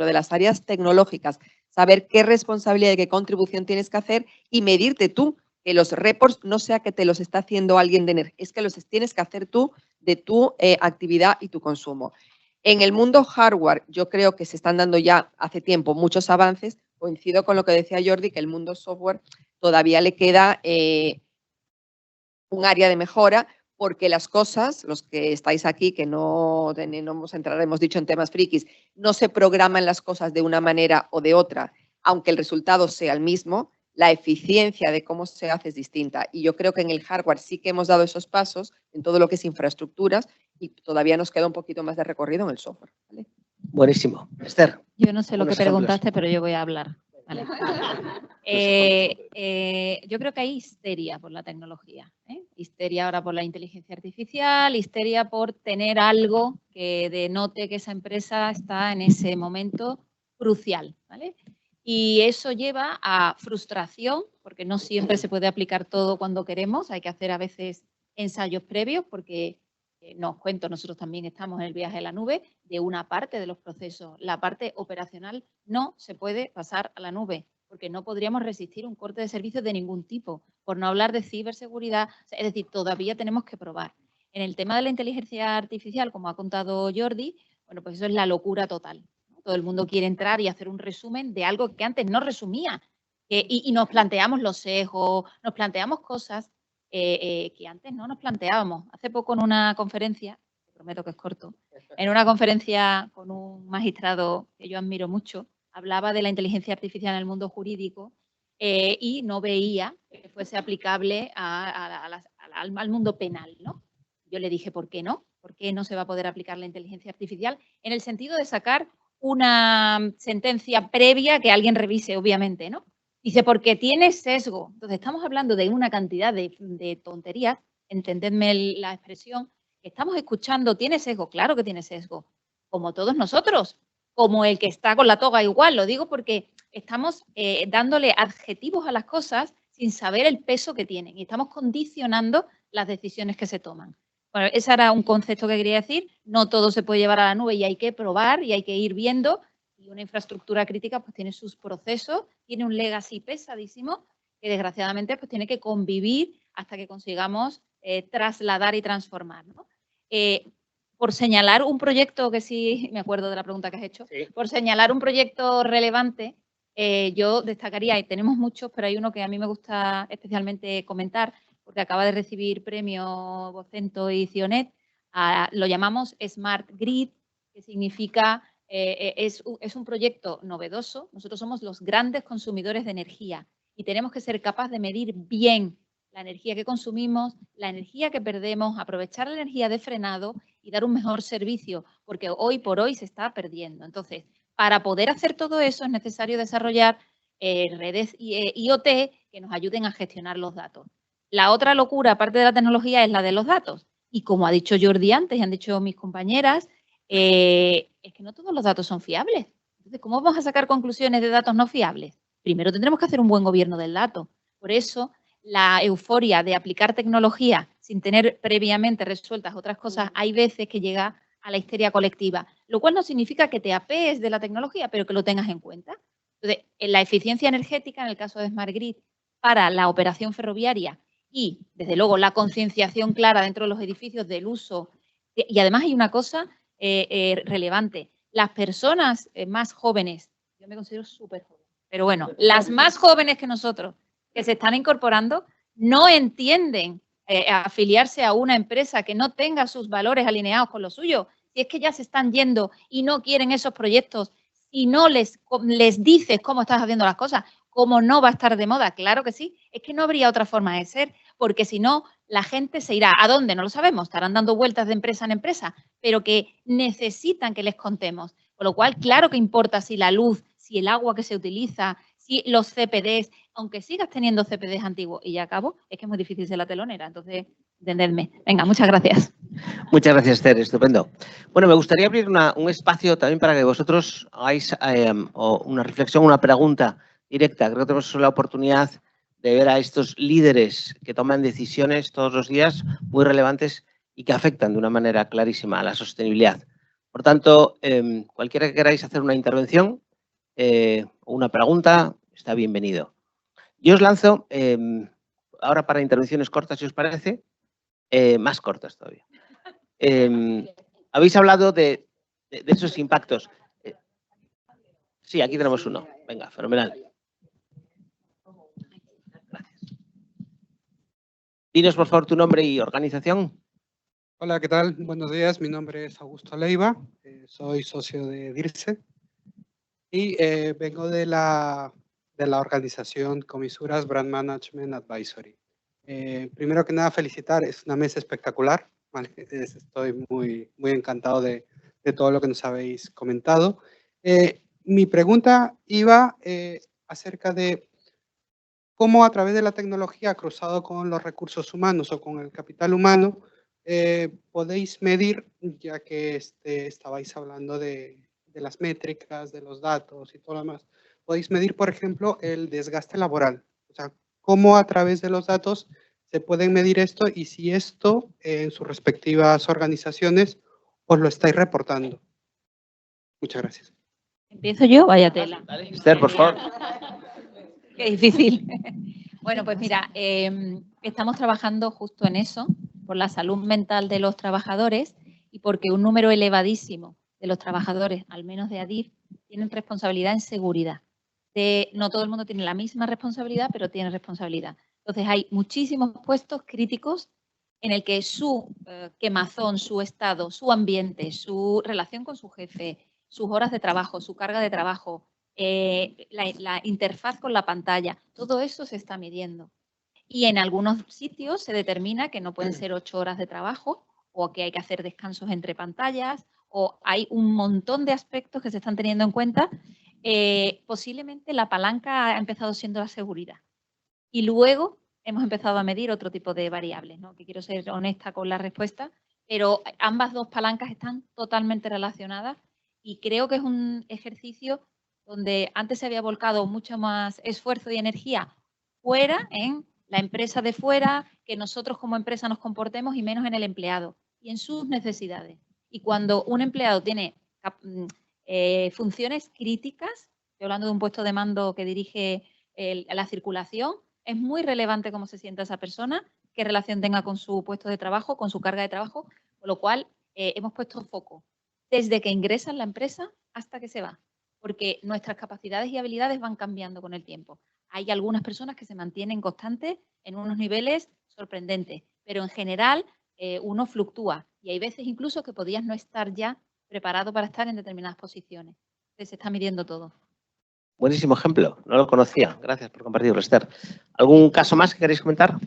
de las áreas tecnológicas, saber qué responsabilidad y qué contribución tienes que hacer y medirte tú, que los reports no sea que te los está haciendo alguien de energía, es que los tienes que hacer tú de tu actividad y tu consumo. En el mundo hardware, yo creo que se están dando ya hace tiempo muchos avances. Coincido con lo que decía Jordi, que el mundo software todavía le queda un área de mejora, porque las cosas, los que estáis aquí, que no vamos a entrar, hemos dicho en temas frikis, no se programan las cosas de una manera o de otra, aunque el resultado sea el mismo, la eficiencia de cómo se hace es distinta. Y yo creo que en el hardware sí que hemos dado esos pasos en todo lo que es infraestructuras y todavía nos queda un poquito más de recorrido en el software. ¿Vale?
Buenísimo. Esther.
Yo no sé lo que preguntaste, pero yo voy a hablar. Vale. Yo creo que hay histeria por la tecnología, histeria ahora por la inteligencia artificial, histeria por tener algo que denote que esa empresa está en ese momento crucial, ¿vale? Y eso lleva a frustración, porque no siempre se puede aplicar todo cuando queremos, hay que hacer a veces ensayos previos, porque no os cuento, nosotros también estamos en el viaje a la nube de una parte de los procesos. La parte operacional no se puede pasar a la nube, porque no podríamos resistir un corte de servicios de ningún tipo, por no hablar de ciberseguridad. Es decir, todavía tenemos que probar. En el tema de la inteligencia artificial, como ha contado Jordi, bueno, pues eso es la locura total. Todo el mundo quiere entrar y hacer un resumen de algo que antes no resumía. Y nos planteamos los sesgos, nos planteamos cosas que antes no nos planteábamos. Hace poco en una conferencia, prometo que es corto, en una conferencia con un magistrado que yo admiro mucho, hablaba de la inteligencia artificial en el mundo jurídico y no veía que fuese aplicable al mundo penal, ¿no? Yo le dije, ¿por qué no? ¿Por qué no se va a poder aplicar la inteligencia artificial? En el sentido de sacar una sentencia previa que alguien revise, obviamente, ¿no? Dice, porque tiene sesgo. Entonces, estamos hablando de una cantidad de tonterías, entendedme la expresión, que estamos escuchando, ¿tiene sesgo? Claro que tiene sesgo, como todos nosotros, como el que está con la toga igual. Lo digo porque estamos dándole adjetivos a las cosas sin saber el peso que tienen y estamos condicionando las decisiones que se toman. Bueno, ese era un concepto que quería decir. No todo se puede llevar a la nube y hay que probar y hay que ir viendo. Y una infraestructura crítica pues tiene sus procesos, tiene un legacy pesadísimo que desgraciadamente pues tiene que convivir hasta que consigamos trasladar y transformar, ¿no? Por señalar un proyecto, que sí me acuerdo de la pregunta que has hecho, sí. Por señalar un proyecto relevante, yo destacaría, y tenemos muchos, pero hay uno que a mí me gusta especialmente comentar, porque acaba de recibir premio Vocento y Cionet, lo llamamos Smart Grid, que significa, es un proyecto novedoso. Nosotros somos los grandes consumidores de energía y tenemos que ser capaces de medir bien la energía que consumimos, la energía que perdemos, aprovechar la energía de frenado y dar un mejor servicio, porque hoy por hoy se está perdiendo. Entonces, para poder hacer todo eso es necesario desarrollar redes IoT que nos ayuden a gestionar los datos. La otra locura, aparte de la tecnología, es la de los datos. Y como ha dicho Jordi antes y han dicho mis compañeras, es que no todos los datos son fiables. Entonces, ¿cómo vamos a sacar conclusiones de datos no fiables? Primero tendremos que hacer un buen gobierno del dato. Por eso, la euforia de aplicar tecnología sin tener previamente resueltas otras cosas, hay veces que llega a la histeria colectiva, lo cual no significa que te apees de la tecnología, pero que lo tengas en cuenta. Entonces, en la eficiencia energética, en el caso de Smart Grid, para la operación ferroviaria y, desde luego, la concienciación clara dentro de los edificios del uso. Y además hay una cosa relevante. Las personas más jóvenes, yo me considero súper joven, pero bueno, las más jóvenes que nosotros, que se están incorporando, no entienden afiliarse a una empresa que no tenga sus valores alineados con los suyos. Si es que ya se están yendo y no quieren esos proyectos y no les dices cómo estás haciendo las cosas, cómo no va a estar de moda. Claro que sí, es que no habría otra forma de ser, porque si no, la gente se irá. ¿A dónde? No lo sabemos, estarán dando vueltas de empresa en empresa, pero que necesitan que les contemos. Con lo cual, claro que importa si la luz, si el agua que se utiliza, si los CPDs, aunque sigas teniendo CPDs antiguos, y ya acabo, es que es muy difícil ser la telonera, entonces, entendedme. Venga, muchas gracias.
Muchas gracias, Esther, estupendo. Bueno, me gustaría abrir un espacio también para que vosotros hagáis una reflexión, una pregunta directa. Creo que tenemos la oportunidad de ver a estos líderes que toman decisiones todos los días muy relevantes y que afectan de una manera clarísima a la sostenibilidad. Por tanto, cualquiera que queráis hacer una intervención o una pregunta, está bienvenido. Yo os lanzo, ahora para intervenciones cortas, si os parece, más cortas todavía. Habéis hablado de esos impactos. Sí, aquí tenemos uno. Venga, fenomenal. Gracias. Dinos, por favor, tu nombre y organización.
Hola, ¿qué tal? Buenos días. Mi nombre es Augusto Leiva. Soy socio de DIRCE y vengo de la organización Comisuras Brand Management Advisory. Primero que nada, felicitar. Es una mesa espectacular. ¿Vale? Estoy muy encantado de todo lo que nos habéis comentado. Mi pregunta iba acerca de cómo a través de la tecnología cruzado con los recursos humanos o con el capital humano podéis medir, ya que estabais hablando de las métricas, de los datos y todo lo demás, podéis medir, por ejemplo, el desgaste laboral. O sea, cómo a través de los datos se pueden medir esto y si esto en sus respectivas organizaciones os lo estáis reportando. Muchas gracias.
¿Empiezo yo? Vaya tela.
Esther, por favor.
Qué difícil. Bueno, pues mira, estamos trabajando justo en eso, por la salud mental de los trabajadores y porque un número elevadísimo de los trabajadores, al menos de Adif, tienen responsabilidad en seguridad. No todo el mundo tiene la misma responsabilidad, pero tiene responsabilidad. Entonces, hay muchísimos puestos críticos en el que su quemazón, su estado, su ambiente, su relación con su jefe, sus horas de trabajo, su carga de trabajo, la interfaz con la pantalla, todo eso se está midiendo. Y en algunos sitios se determina que no pueden ser 8 horas de trabajo o que hay que hacer descansos entre pantallas o hay un montón de aspectos que se están teniendo en cuenta. Posiblemente la palanca ha empezado siendo la seguridad. Y luego hemos empezado a medir otro tipo de variables, ¿no? Que quiero ser honesta con la respuesta, pero ambas dos palancas están totalmente relacionadas y creo que es un ejercicio donde antes se había volcado mucho más esfuerzo y energía fuera, en la empresa de fuera, que nosotros como empresa nos comportemos y menos en el empleado y en sus necesidades. Y cuando un empleado tiene funciones críticas, estoy hablando de un puesto de mando que dirige la circulación, es muy relevante cómo se sienta esa persona, qué relación tenga con su puesto de trabajo, con su carga de trabajo, con lo cual hemos puesto foco desde que ingresa en la empresa hasta que se va, porque nuestras capacidades y habilidades van cambiando con el tiempo. Hay algunas personas que se mantienen constantes en unos niveles sorprendentes, pero en general uno fluctúa y hay veces incluso que podías no estar ya preparado para estar en determinadas posiciones. Entonces se está midiendo todo.
Buenísimo ejemplo, no lo conocía. Gracias por compartirlo, Esther. ¿Algún caso más que queréis comentar?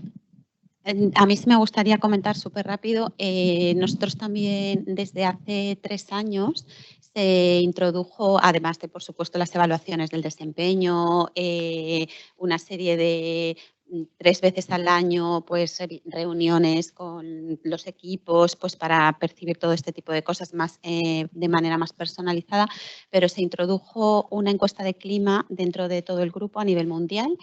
A mí sí me gustaría comentar súper rápido. Nosotros también desde hace 3 años se introdujo, además de, por supuesto, las evaluaciones del desempeño, una serie de 3 veces al año, pues reuniones con los equipos, pues para percibir todo este tipo de cosas más de manera más personalizada, pero se introdujo una encuesta de clima dentro de todo el grupo a nivel mundial.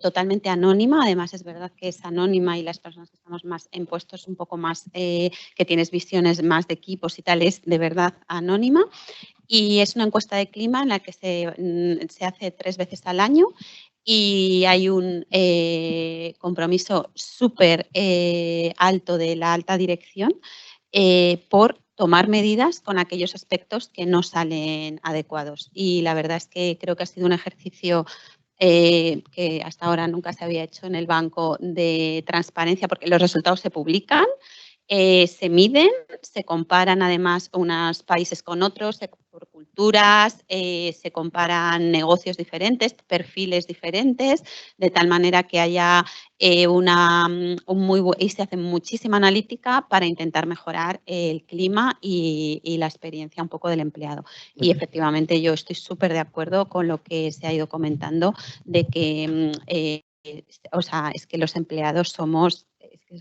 Totalmente anónima, además es verdad que es anónima y las personas que estamos más en puestos un poco más, que tienes visiones más de equipos y tal, es de verdad anónima y es una encuesta de clima en la que se hace 3 veces al año y hay un compromiso súper alto de la alta dirección por tomar medidas con aquellos aspectos que no salen adecuados y la verdad es que creo que ha sido un ejercicio que hasta ahora nunca se había hecho en el banco de transparencia porque los resultados se publican, se miden, se comparan además unos países con otros, por culturas, se comparan negocios diferentes, perfiles diferentes, de tal manera que haya y se hace muchísima analítica para intentar mejorar el clima y la experiencia un poco del empleado. Y efectivamente yo estoy súper de acuerdo con lo que se ha ido comentando de que o sea, es que los empleados somos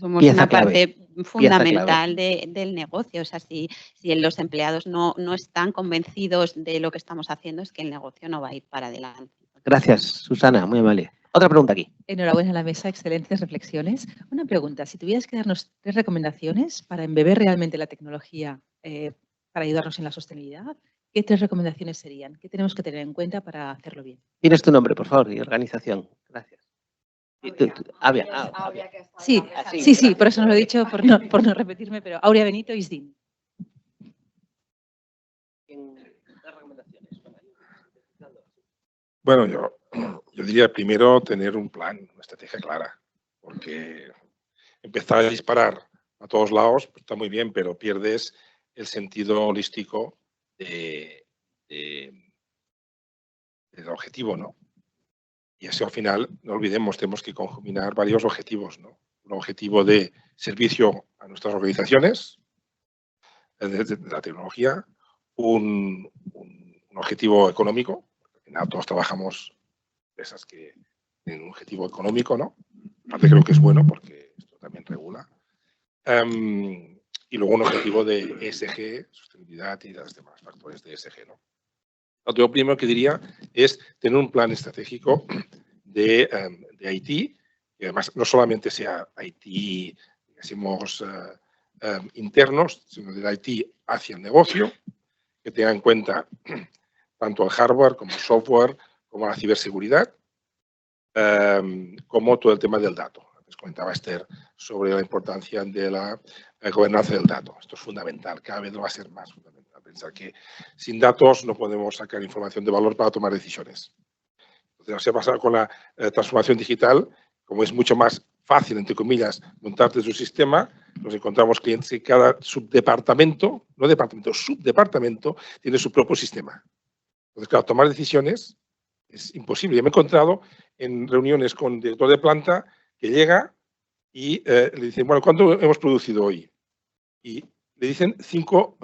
una parte fundamental del negocio. O sea, si los empleados no están convencidos de lo que estamos haciendo, es que el negocio no va a ir para adelante.
Gracias, Susana, muy amable. Otra pregunta aquí.
Enhorabuena a la mesa, excelentes reflexiones. Una pregunta, si tuvieras que darnos 3 recomendaciones para embeber realmente la tecnología para ayudarnos en la sostenibilidad, ¿qué 3 recomendaciones serían? ¿Qué tenemos que tener en cuenta para hacerlo bien?
Tienes tu nombre, por favor, y organización. Gracias.
Sí, por eso no lo he dicho, por no repetirme, pero Aurea Benito y ISDIN.
Bueno, yo diría primero tener un plan, una estrategia clara, porque empezar a disparar a todos lados pues, está muy bien, pero pierdes el sentido holístico del objetivo, ¿no? Y así al final, no olvidemos, tenemos que combinar varios objetivos, ¿no? Un objetivo de servicio a nuestras organizaciones, desde la tecnología, un objetivo económico, al final todos trabajamos empresas que tienen un objetivo económico, ¿no? Aparte creo que es bueno porque esto también regula. Y luego un objetivo de ESG, sostenibilidad y los demás factores de ESG, ¿no? Lo primero que diría es tener un plan estratégico de IT, que además no solamente sea IT, decimos, internos, sino del IT hacia el negocio, que tenga en cuenta tanto el hardware como el software, como la ciberseguridad, como todo el tema del dato. Antes comentaba Esther, sobre la importancia de la gobernanza del dato. Esto es fundamental, cada vez lo va a ser más fundamental. Pensar que sin datos no podemos sacar información de valor para tomar decisiones. Entonces, nos ha pasado con la transformación digital, como es mucho más fácil, entre comillas, montarte su sistema, nos encontramos clientes que cada subdepartamento, no departamento, subdepartamento, tiene su propio sistema. Entonces, claro, tomar decisiones es imposible. Yo me he encontrado en reuniones con el director de planta que llega y le dicen, bueno, ¿cuánto hemos producido hoy? Y le dicen 5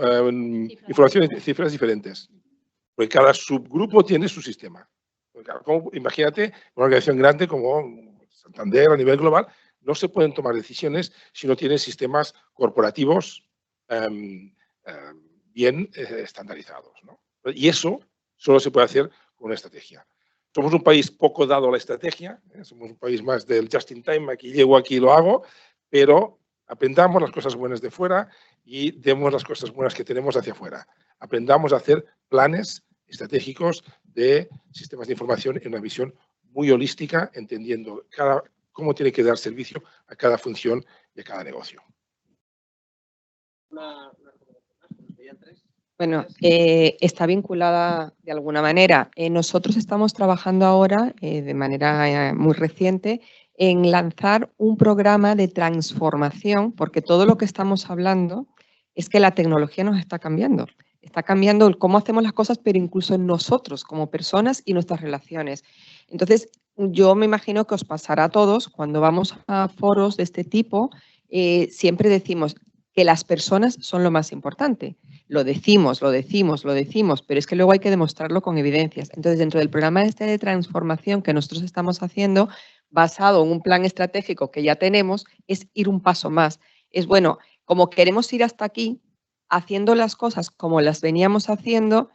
cifras diferentes, porque cada subgrupo tiene su sistema. Claro, imagínate, una organización grande como Santander a nivel global, no se pueden tomar decisiones si no tienen sistemas corporativos bien estandarizados, ¿no? Y eso solo se puede hacer con una estrategia. Somos un país poco dado a la estrategia, somos un país más del just in time, aquí llego, aquí lo hago, pero aprendamos las cosas buenas de fuera y demos las cosas buenas que tenemos hacia afuera. Aprendamos a hacer planes estratégicos de sistemas de información en una visión muy holística, entendiendo cómo tiene que dar servicio a cada función y a cada negocio.
Bueno, está vinculada de alguna manera. Nosotros estamos trabajando ahora, de manera muy reciente, en lanzar un programa de transformación, porque todo lo que estamos hablando es que la tecnología nos está cambiando. Está cambiando cómo hacemos las cosas, pero incluso nosotros como personas y nuestras relaciones. Entonces, yo me imagino que os pasará a todos, cuando vamos a foros de este tipo, siempre decimos que las personas son lo más importante. Lo decimos, pero es que luego hay que demostrarlo con evidencias. Entonces, dentro del programa este de transformación que nosotros estamos haciendo, basado en un plan estratégico que ya tenemos, es ir un paso más. Es bueno, como queremos ir hasta aquí, haciendo las cosas como las veníamos haciendo,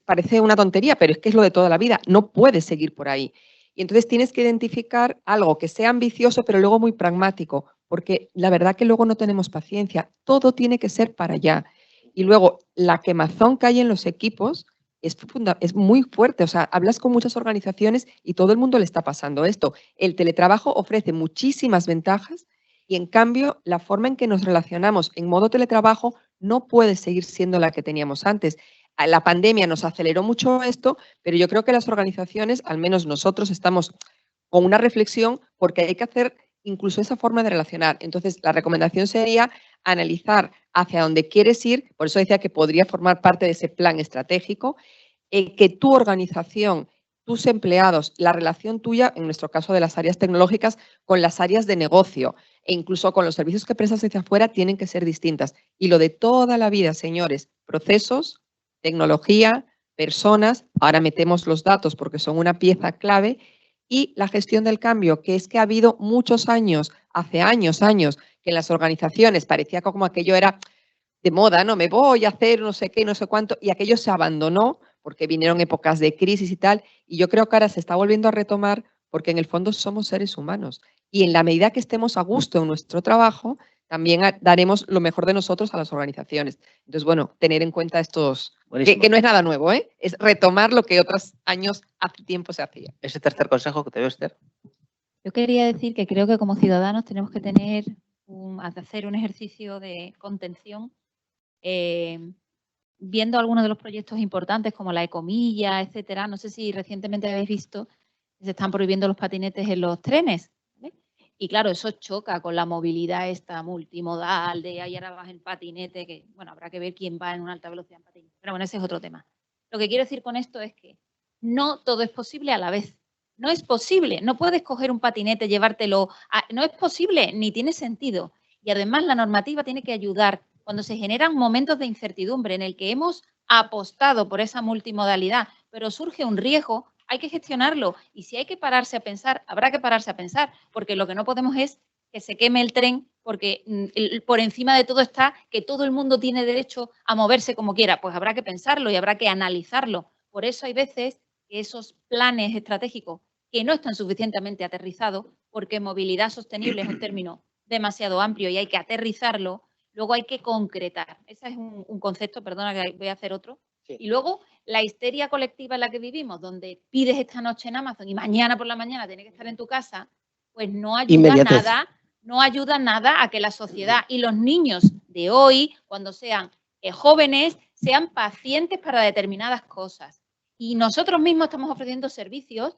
parece una tontería, pero es que es lo de toda la vida. No puedes seguir por ahí. Y entonces tienes que identificar algo que sea ambicioso, pero luego muy pragmático, porque la verdad que luego no tenemos paciencia. Todo tiene que ser para allá. Y luego, la quemazón que hay en los equipos es muy fuerte. O sea, hablas con muchas organizaciones y todo el mundo le está pasando esto. El teletrabajo ofrece muchísimas ventajas y, en cambio, la forma en que nos relacionamos en modo teletrabajo no puede seguir siendo la que teníamos antes. La pandemia nos aceleró mucho esto, pero yo creo que las organizaciones, al menos nosotros, estamos con una reflexión porque hay que hacer incluso esa forma de relacionar. Entonces, la recomendación sería analizar hacia dónde quieres ir, por eso decía que podría formar parte de ese plan estratégico, que tu organización, tus empleados, la relación tuya, en nuestro caso de las áreas tecnológicas, con las áreas de negocio e incluso con los servicios que prestas hacia afuera tienen que ser distintas. Y lo de toda la vida, señores, procesos, tecnología, personas, ahora metemos los datos porque son una pieza clave, y la gestión del cambio, que es que ha habido muchos años, hace años, que en las organizaciones parecía como aquello era de moda, ¿no? Me voy a hacer no sé qué, no sé cuánto, y aquello se abandonó porque vinieron épocas de crisis y tal, y yo creo que ahora se está volviendo a retomar porque en el fondo somos seres humanos. Y en la medida que estemos a gusto en nuestro trabajo, también daremos lo mejor de nosotros a las organizaciones. Entonces, bueno, tener en cuenta estos, que no es nada nuevo, ¿eh? Es retomar lo que otros años hace tiempo se hacía.
Ese tercer consejo que te veo, Esther.
Yo quería decir que creo que como ciudadanos tenemos que hacer un ejercicio de contención, viendo algunos de los proyectos importantes como la ecomilla, etcétera. No sé si recientemente habéis visto que se están prohibiendo los patinetes en los trenes. Y claro, eso choca con la movilidad esta multimodal de ahí ahora vas en patinete, que bueno, habrá que ver quién va en una alta velocidad en patinete. Pero bueno, ese es otro tema. Lo que quiero decir con esto es que no todo es posible a la vez. No es posible, no puedes coger un patinete, llevártelo, no es posible, ni tiene sentido. Y además la normativa tiene que ayudar cuando se generan momentos de incertidumbre en el que hemos apostado por esa multimodalidad, pero surge un riesgo. Hay que gestionarlo y si hay que pararse a pensar, habrá que pararse a pensar, porque lo que no podemos es que se queme el tren, porque por encima de todo está que todo el mundo tiene derecho a moverse como quiera. Pues habrá que pensarlo y habrá que analizarlo. Por eso hay veces que esos planes estratégicos que no están suficientemente aterrizados, porque movilidad sostenible es un término demasiado amplio y hay que aterrizarlo, luego hay que concretar. Ese es un concepto, perdona que voy a hacer otro. Sí. Y luego la histeria colectiva en la que vivimos, donde pides esta noche en Amazon y mañana por la mañana tienes que estar en tu casa, pues no ayuda nada no ayuda nada a que la sociedad y los niños de hoy, cuando sean jóvenes, sean pacientes para determinadas cosas. Y nosotros mismos estamos ofreciendo servicios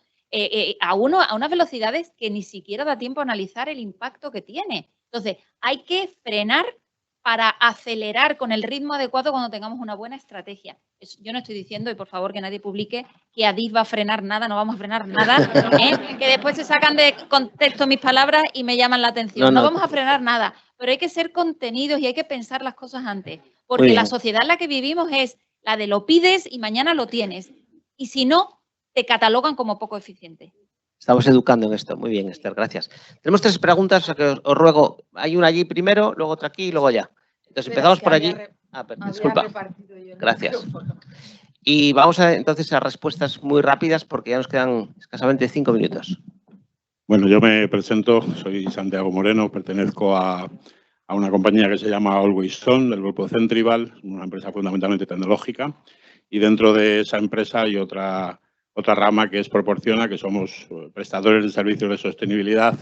a unas velocidades que ni siquiera da tiempo a analizar el impacto que tiene. Entonces, hay que frenar para acelerar con el ritmo adecuado cuando tengamos una buena estrategia. Yo no estoy diciendo, y por favor que nadie publique, que Adif va a frenar nada, no vamos a frenar nada, que después se sacan de contexto mis palabras y me llaman la atención. No vamos a frenar nada, pero hay que ser contenidos y hay que pensar las cosas antes, porque la sociedad en la que vivimos es la de lo pides y mañana lo tienes, y si no, te catalogan como poco eficiente.
Estamos educando en esto. Muy bien, Esther, gracias. Tenemos 3 preguntas, o sea que os ruego. Hay una allí primero, luego otra aquí y luego ya. Entonces empezamos por allí. Disculpa. Gracias. Y vamos entonces a respuestas muy rápidas porque ya nos quedan escasamente 5 minutos.
Bueno, yo me presento, soy Santiago Moreno, pertenezco a una compañía que se llama Always On, del grupo Centrival, una empresa fundamentalmente tecnológica, y dentro de esa empresa hay otra rama que es Proporciona, que somos prestadores de servicios de sostenibilidad.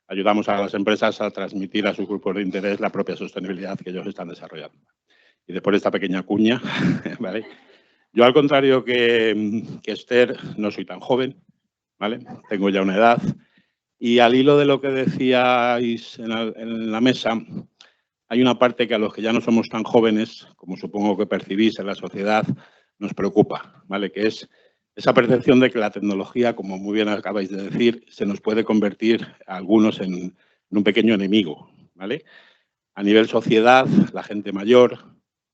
Ayudamos a las empresas a transmitir a sus grupos de interés la propia sostenibilidad que ellos están desarrollando. Y después de esta pequeña cuña, ¿vale? Yo, al contrario que Esther, no soy tan joven, ¿vale? Tengo ya una edad. Y al hilo de lo que decíais en la mesa, hay una parte que a los que ya no somos tan jóvenes, como supongo que percibís en la sociedad, nos preocupa, ¿vale? Que es esa percepción de que la tecnología, como muy bien acabáis de decir, se nos puede convertir a algunos en un pequeño enemigo, ¿vale? A nivel sociedad, la gente mayor,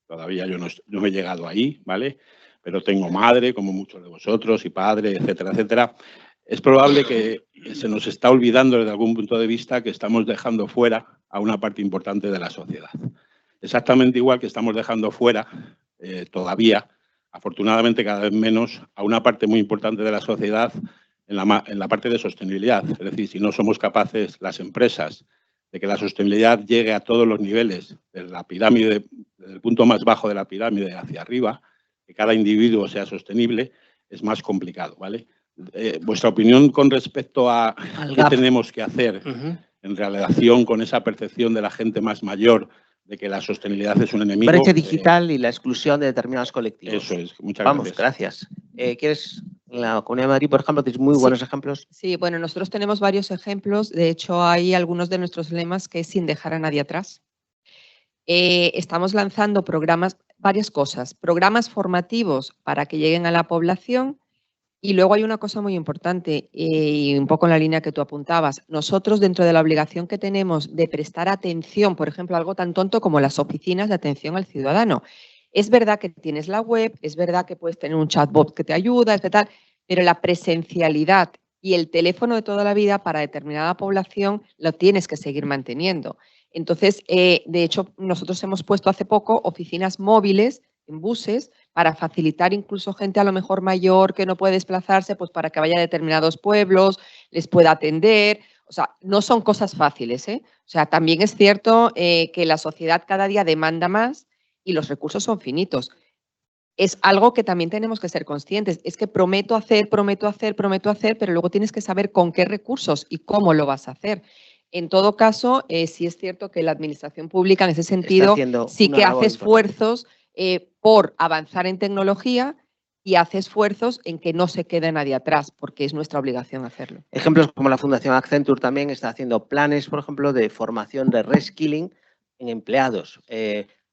todavía yo no he llegado ahí, ¿vale? Pero tengo madre, como muchos de vosotros, y padre, etcétera, etcétera. Es probable que se nos está olvidando desde algún punto de vista que estamos dejando fuera a una parte importante de la sociedad. Exactamente igual que estamos dejando fuera todavía, afortunadamente cada vez menos, a una parte muy importante de la sociedad en la parte de sostenibilidad. Es decir, si no somos capaces, las empresas, de que la sostenibilidad llegue a todos los niveles, de la pirámide, desde el punto más bajo de la pirámide hacia arriba, que cada individuo sea sostenible, es más complicado, ¿vale? Vuestra opinión con respecto a qué tenemos que hacer en relación con esa percepción de la gente más mayor de que la sostenibilidad es un enemigo.
Brecha digital y la exclusión de determinados colectivos.
Eso es. Muchas
gracias. ¿Quieres, en la Comunidad de Madrid, por ejemplo, tienes muy buenos ejemplos?
Sí, bueno, nosotros tenemos varios ejemplos. De hecho, hay algunos de nuestros lemas que es sin dejar a nadie atrás. Estamos lanzando varias cosas, programas formativos para que lleguen a la población. Y luego hay una cosa muy importante, y un poco en la línea que tú apuntabas. Nosotros, dentro de la obligación que tenemos de prestar atención, por ejemplo, algo tan tonto como las oficinas de atención al ciudadano. Es verdad que tienes la web, es verdad que puedes tener un chatbot que te ayuda, etc., pero la presencialidad y el teléfono de toda la vida para determinada población lo tienes que seguir manteniendo. Entonces, de hecho, nosotros hemos puesto hace poco oficinas móviles en buses para facilitar incluso gente a lo mejor mayor que no puede desplazarse, pues para que vaya a determinados pueblos, les pueda atender. O sea, no son cosas fáciles, ¿eh? O sea, también es cierto que la sociedad cada día demanda más y los recursos son finitos. Es algo que también tenemos que ser conscientes. Es que prometo hacer, pero luego tienes que saber con qué recursos y cómo lo vas a hacer. En todo caso, sí es cierto que la administración pública en ese sentido sí que hace esfuerzos por avanzar en tecnología y hace esfuerzos en que no se quede nadie atrás, porque es nuestra obligación hacerlo.
Ejemplos como la Fundación Accenture también está haciendo planes, por ejemplo, de formación de reskilling en empleados.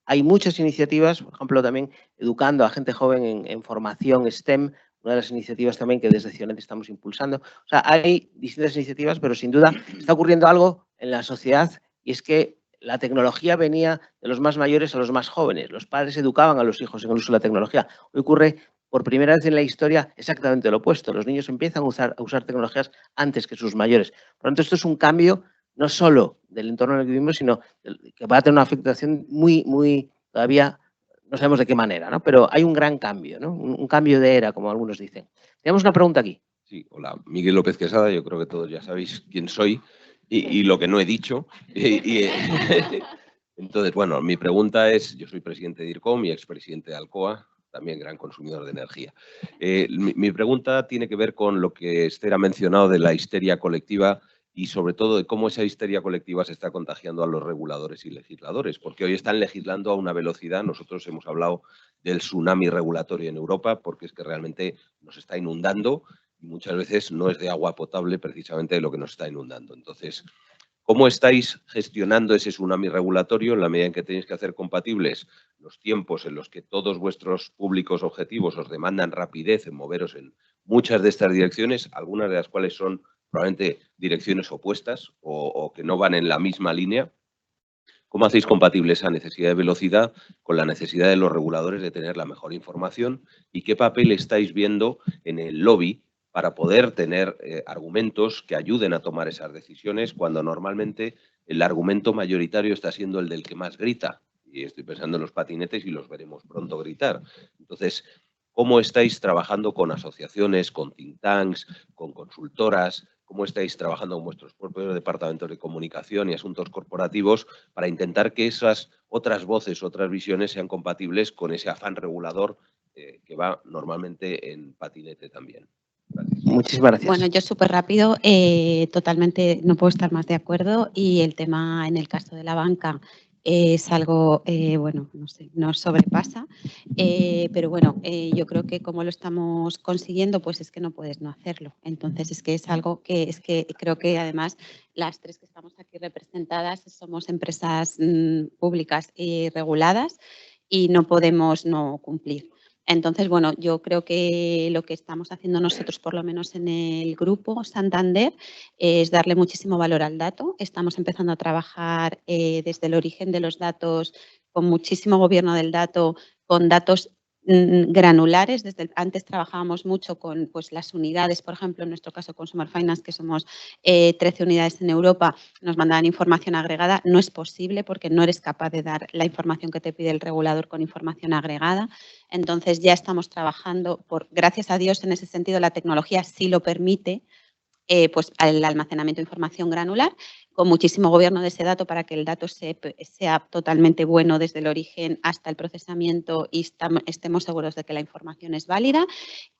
Hay muchas iniciativas, por ejemplo, también educando a gente joven en formación STEM, una de las iniciativas también que desde CIONET estamos impulsando. O sea, hay distintas iniciativas, pero sin duda está ocurriendo algo en la sociedad y es que la tecnología venía de los más mayores a los más jóvenes. Los padres educaban a los hijos en el uso de la tecnología. Hoy ocurre por primera vez en la historia exactamente lo opuesto. Los niños empiezan a usar tecnologías antes que sus mayores. Por lo tanto, esto es un cambio no solo del entorno en el que vivimos, sino que va a tener una afectación muy todavía no sabemos de qué manera, ¿no? Pero hay un gran cambio, ¿no? Un cambio de era, como algunos dicen. Tenemos una pregunta aquí.
Sí, hola, Miguel López Quesada, yo creo que todos ya sabéis quién soy y lo que no he dicho. Entonces, bueno, mi pregunta es, yo soy presidente de DIRCOM y expresidente de Alcoa, también gran consumidor de energía. Mi pregunta tiene que ver con lo que Esther ha mencionado de la histeria colectiva y sobre todo de cómo esa histeria colectiva se está contagiando a los reguladores y legisladores, porque hoy están legislando a una velocidad. Nosotros hemos hablado del tsunami regulatorio en Europa, porque es que realmente nos está inundando y muchas veces no es de agua potable precisamente de lo que nos está inundando. Entonces, ¿cómo estáis gestionando ese tsunami regulatorio en la medida en que tenéis que hacer compatibles los tiempos en los que todos vuestros públicos objetivos os demandan rapidez en moveros en muchas de estas direcciones, algunas de las cuales son probablemente direcciones opuestas o que no van en la misma línea? ¿Cómo hacéis compatible esa necesidad de velocidad con la necesidad de los reguladores de tener la mejor información? ¿Y qué papel estáis viendo en el lobby para poder tener argumentos que ayuden a tomar esas decisiones cuando normalmente el argumento mayoritario está siendo el del que más grita? Y estoy pensando en los patinetes y los veremos pronto gritar. Entonces, ¿cómo estáis trabajando con asociaciones, con think tanks, con consultoras? ¿Cómo estáis trabajando con vuestros propios departamentos de comunicación y asuntos corporativos para intentar que esas otras voces, otras visiones sean compatibles con ese afán regulador que va normalmente en patinete también?
Gracias. Muchísimas gracias.
Bueno, yo súper rápido, totalmente no puedo estar más de acuerdo, y el tema en el caso de la banca es algo, bueno, no sé, nos sobrepasa, pero bueno, yo creo que como lo estamos consiguiendo, pues es que no puedes no hacerlo. Entonces es que es algo que es que creo que además las tres que estamos aquí representadas somos empresas públicas y reguladas y no podemos no cumplir. Entonces, bueno, yo creo que lo que estamos haciendo nosotros, por lo menos en el grupo Santander, es darle muchísimo valor al dato. Estamos empezando a trabajar desde el origen de los datos, con muchísimo gobierno del dato, con datos granulares. Antes trabajábamos mucho con pues, las unidades, por ejemplo, en nuestro caso Consumer Finance, que somos 13 unidades en Europa, nos mandaban información agregada. No es posible porque no eres capaz de dar la información que te pide el regulador con información agregada. Entonces ya estamos trabajando, gracias a Dios, en ese sentido la tecnología sí lo permite, pues el almacenamiento de información granular, con muchísimo gobierno de ese dato para que el dato sea totalmente bueno desde el origen hasta el procesamiento y estemos seguros de que la información es válida,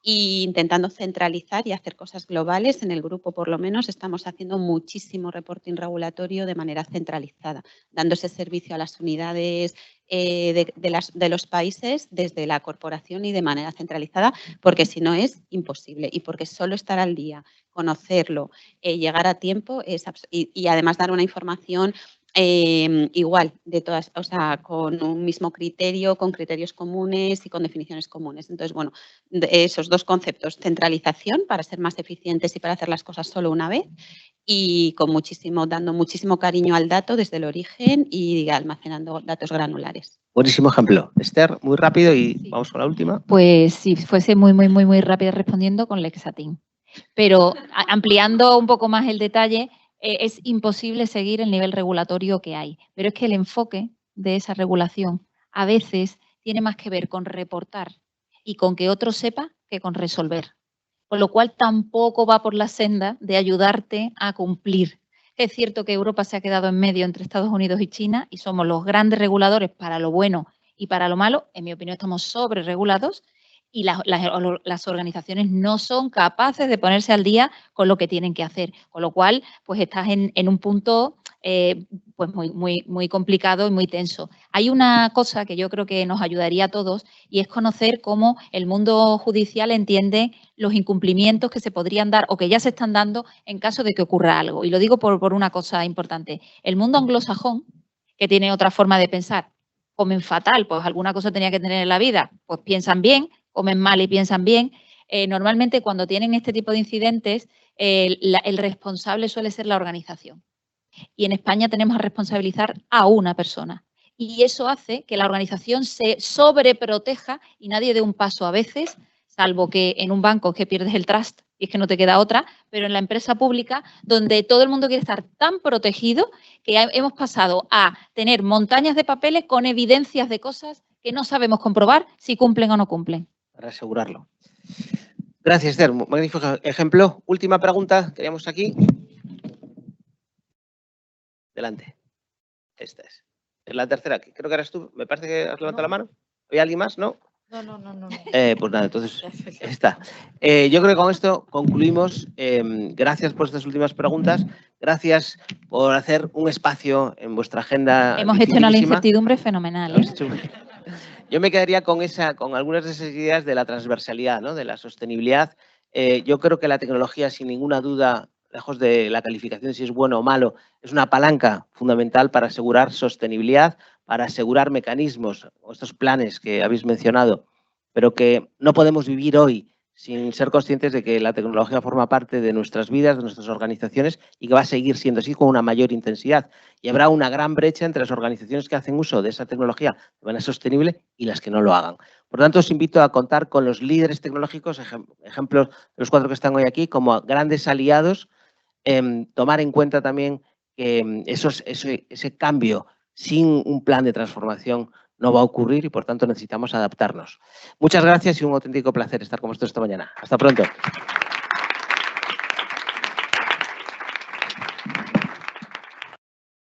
e intentando centralizar y hacer cosas globales. En el grupo, por lo menos, estamos haciendo muchísimo reporting regulatorio de manera centralizada, dando ese servicio a las unidades de los países desde la corporación y de manera centralizada, porque si no es imposible y porque solo estar al día, conocerlo, llegar a tiempo y además dar una información igual de todas, o sea, con un mismo criterio, con criterios comunes y con definiciones comunes. Entonces, bueno, esos dos conceptos, centralización para ser más eficientes y para hacer las cosas solo una vez, y dando muchísimo cariño al dato desde el origen y almacenando datos granulares.
Buenísimo ejemplo. Esther, muy rápido y vamos con la última.
Pues si fuese muy rápido respondiendo con Lexatin. Pero ampliando un poco más el detalle, es imposible seguir el nivel regulatorio que hay. Pero es que el enfoque de esa regulación a veces tiene más que ver con reportar y con que otro sepa que con resolver. Con lo cual tampoco va por la senda de ayudarte a cumplir. Es cierto que Europa se ha quedado en medio entre Estados Unidos y China y somos los grandes reguladores para lo bueno y para lo malo. En mi opinión, estamos sobreregulados y las organizaciones no son capaces de ponerse al día con lo que tienen que hacer. Con lo cual, pues estás en un punto pues muy complicado y muy tenso. Hay una cosa que yo creo que nos ayudaría a todos y es conocer cómo el mundo judicial entiende los incumplimientos que se podrían dar o que ya se están dando en caso de que ocurra algo. Y lo digo por una cosa importante. El mundo anglosajón, que tiene otra forma de pensar, comen fatal, pues alguna cosa tenía que tener en la vida, pues piensan bien, comen mal y piensan bien. Normalmente cuando tienen este tipo de incidentes, el responsable suele ser la organización. Y en España tenemos a responsabilizar a una persona. Y eso hace que la organización se sobreproteja y nadie dé un paso a veces, salvo que en un banco que pierdes el trust y es que no te queda otra, pero en la empresa pública, donde todo el mundo quiere estar tan protegido que hemos pasado a tener montañas de papeles con evidencias de cosas que no sabemos comprobar si cumplen o no cumplen.
Para asegurarlo. Gracias, Esther. Magnífico ejemplo. Última pregunta. Teníamos aquí. Delante. Esta es. Es la tercera. Creo que eres tú. Me parece que has levantado la mano. ¿Hay alguien más? ¿No?
No.
Pues nada, entonces está. Yo creo que con esto concluimos. Gracias por estas últimas preguntas. Gracias por hacer un espacio en vuestra agenda.
Hemos hecho una incertidumbre fenomenal.
Yo me quedaría con algunas de esas ideas de la transversalidad, ¿no? De la sostenibilidad. Yo creo que la tecnología, sin ninguna duda, lejos de la calificación de si es bueno o malo, es una palanca fundamental para asegurar sostenibilidad, para asegurar mecanismos, o estos planes que habéis mencionado, pero que no podemos vivir hoy sin ser conscientes de que la tecnología forma parte de nuestras vidas, de nuestras organizaciones y que va a seguir siendo así con una mayor intensidad. Y habrá una gran brecha entre las organizaciones que hacen uso de esa tecnología de manera sostenible y las que no lo hagan. Por lo tanto, os invito a contar con los líderes tecnológicos, ejemplos de los 4 que están hoy aquí, como grandes aliados, tomar en cuenta también que ese cambio sin un plan de transformación no va a ocurrir y, por tanto, necesitamos adaptarnos. Muchas gracias y un auténtico placer estar con vosotros esta mañana. Hasta pronto.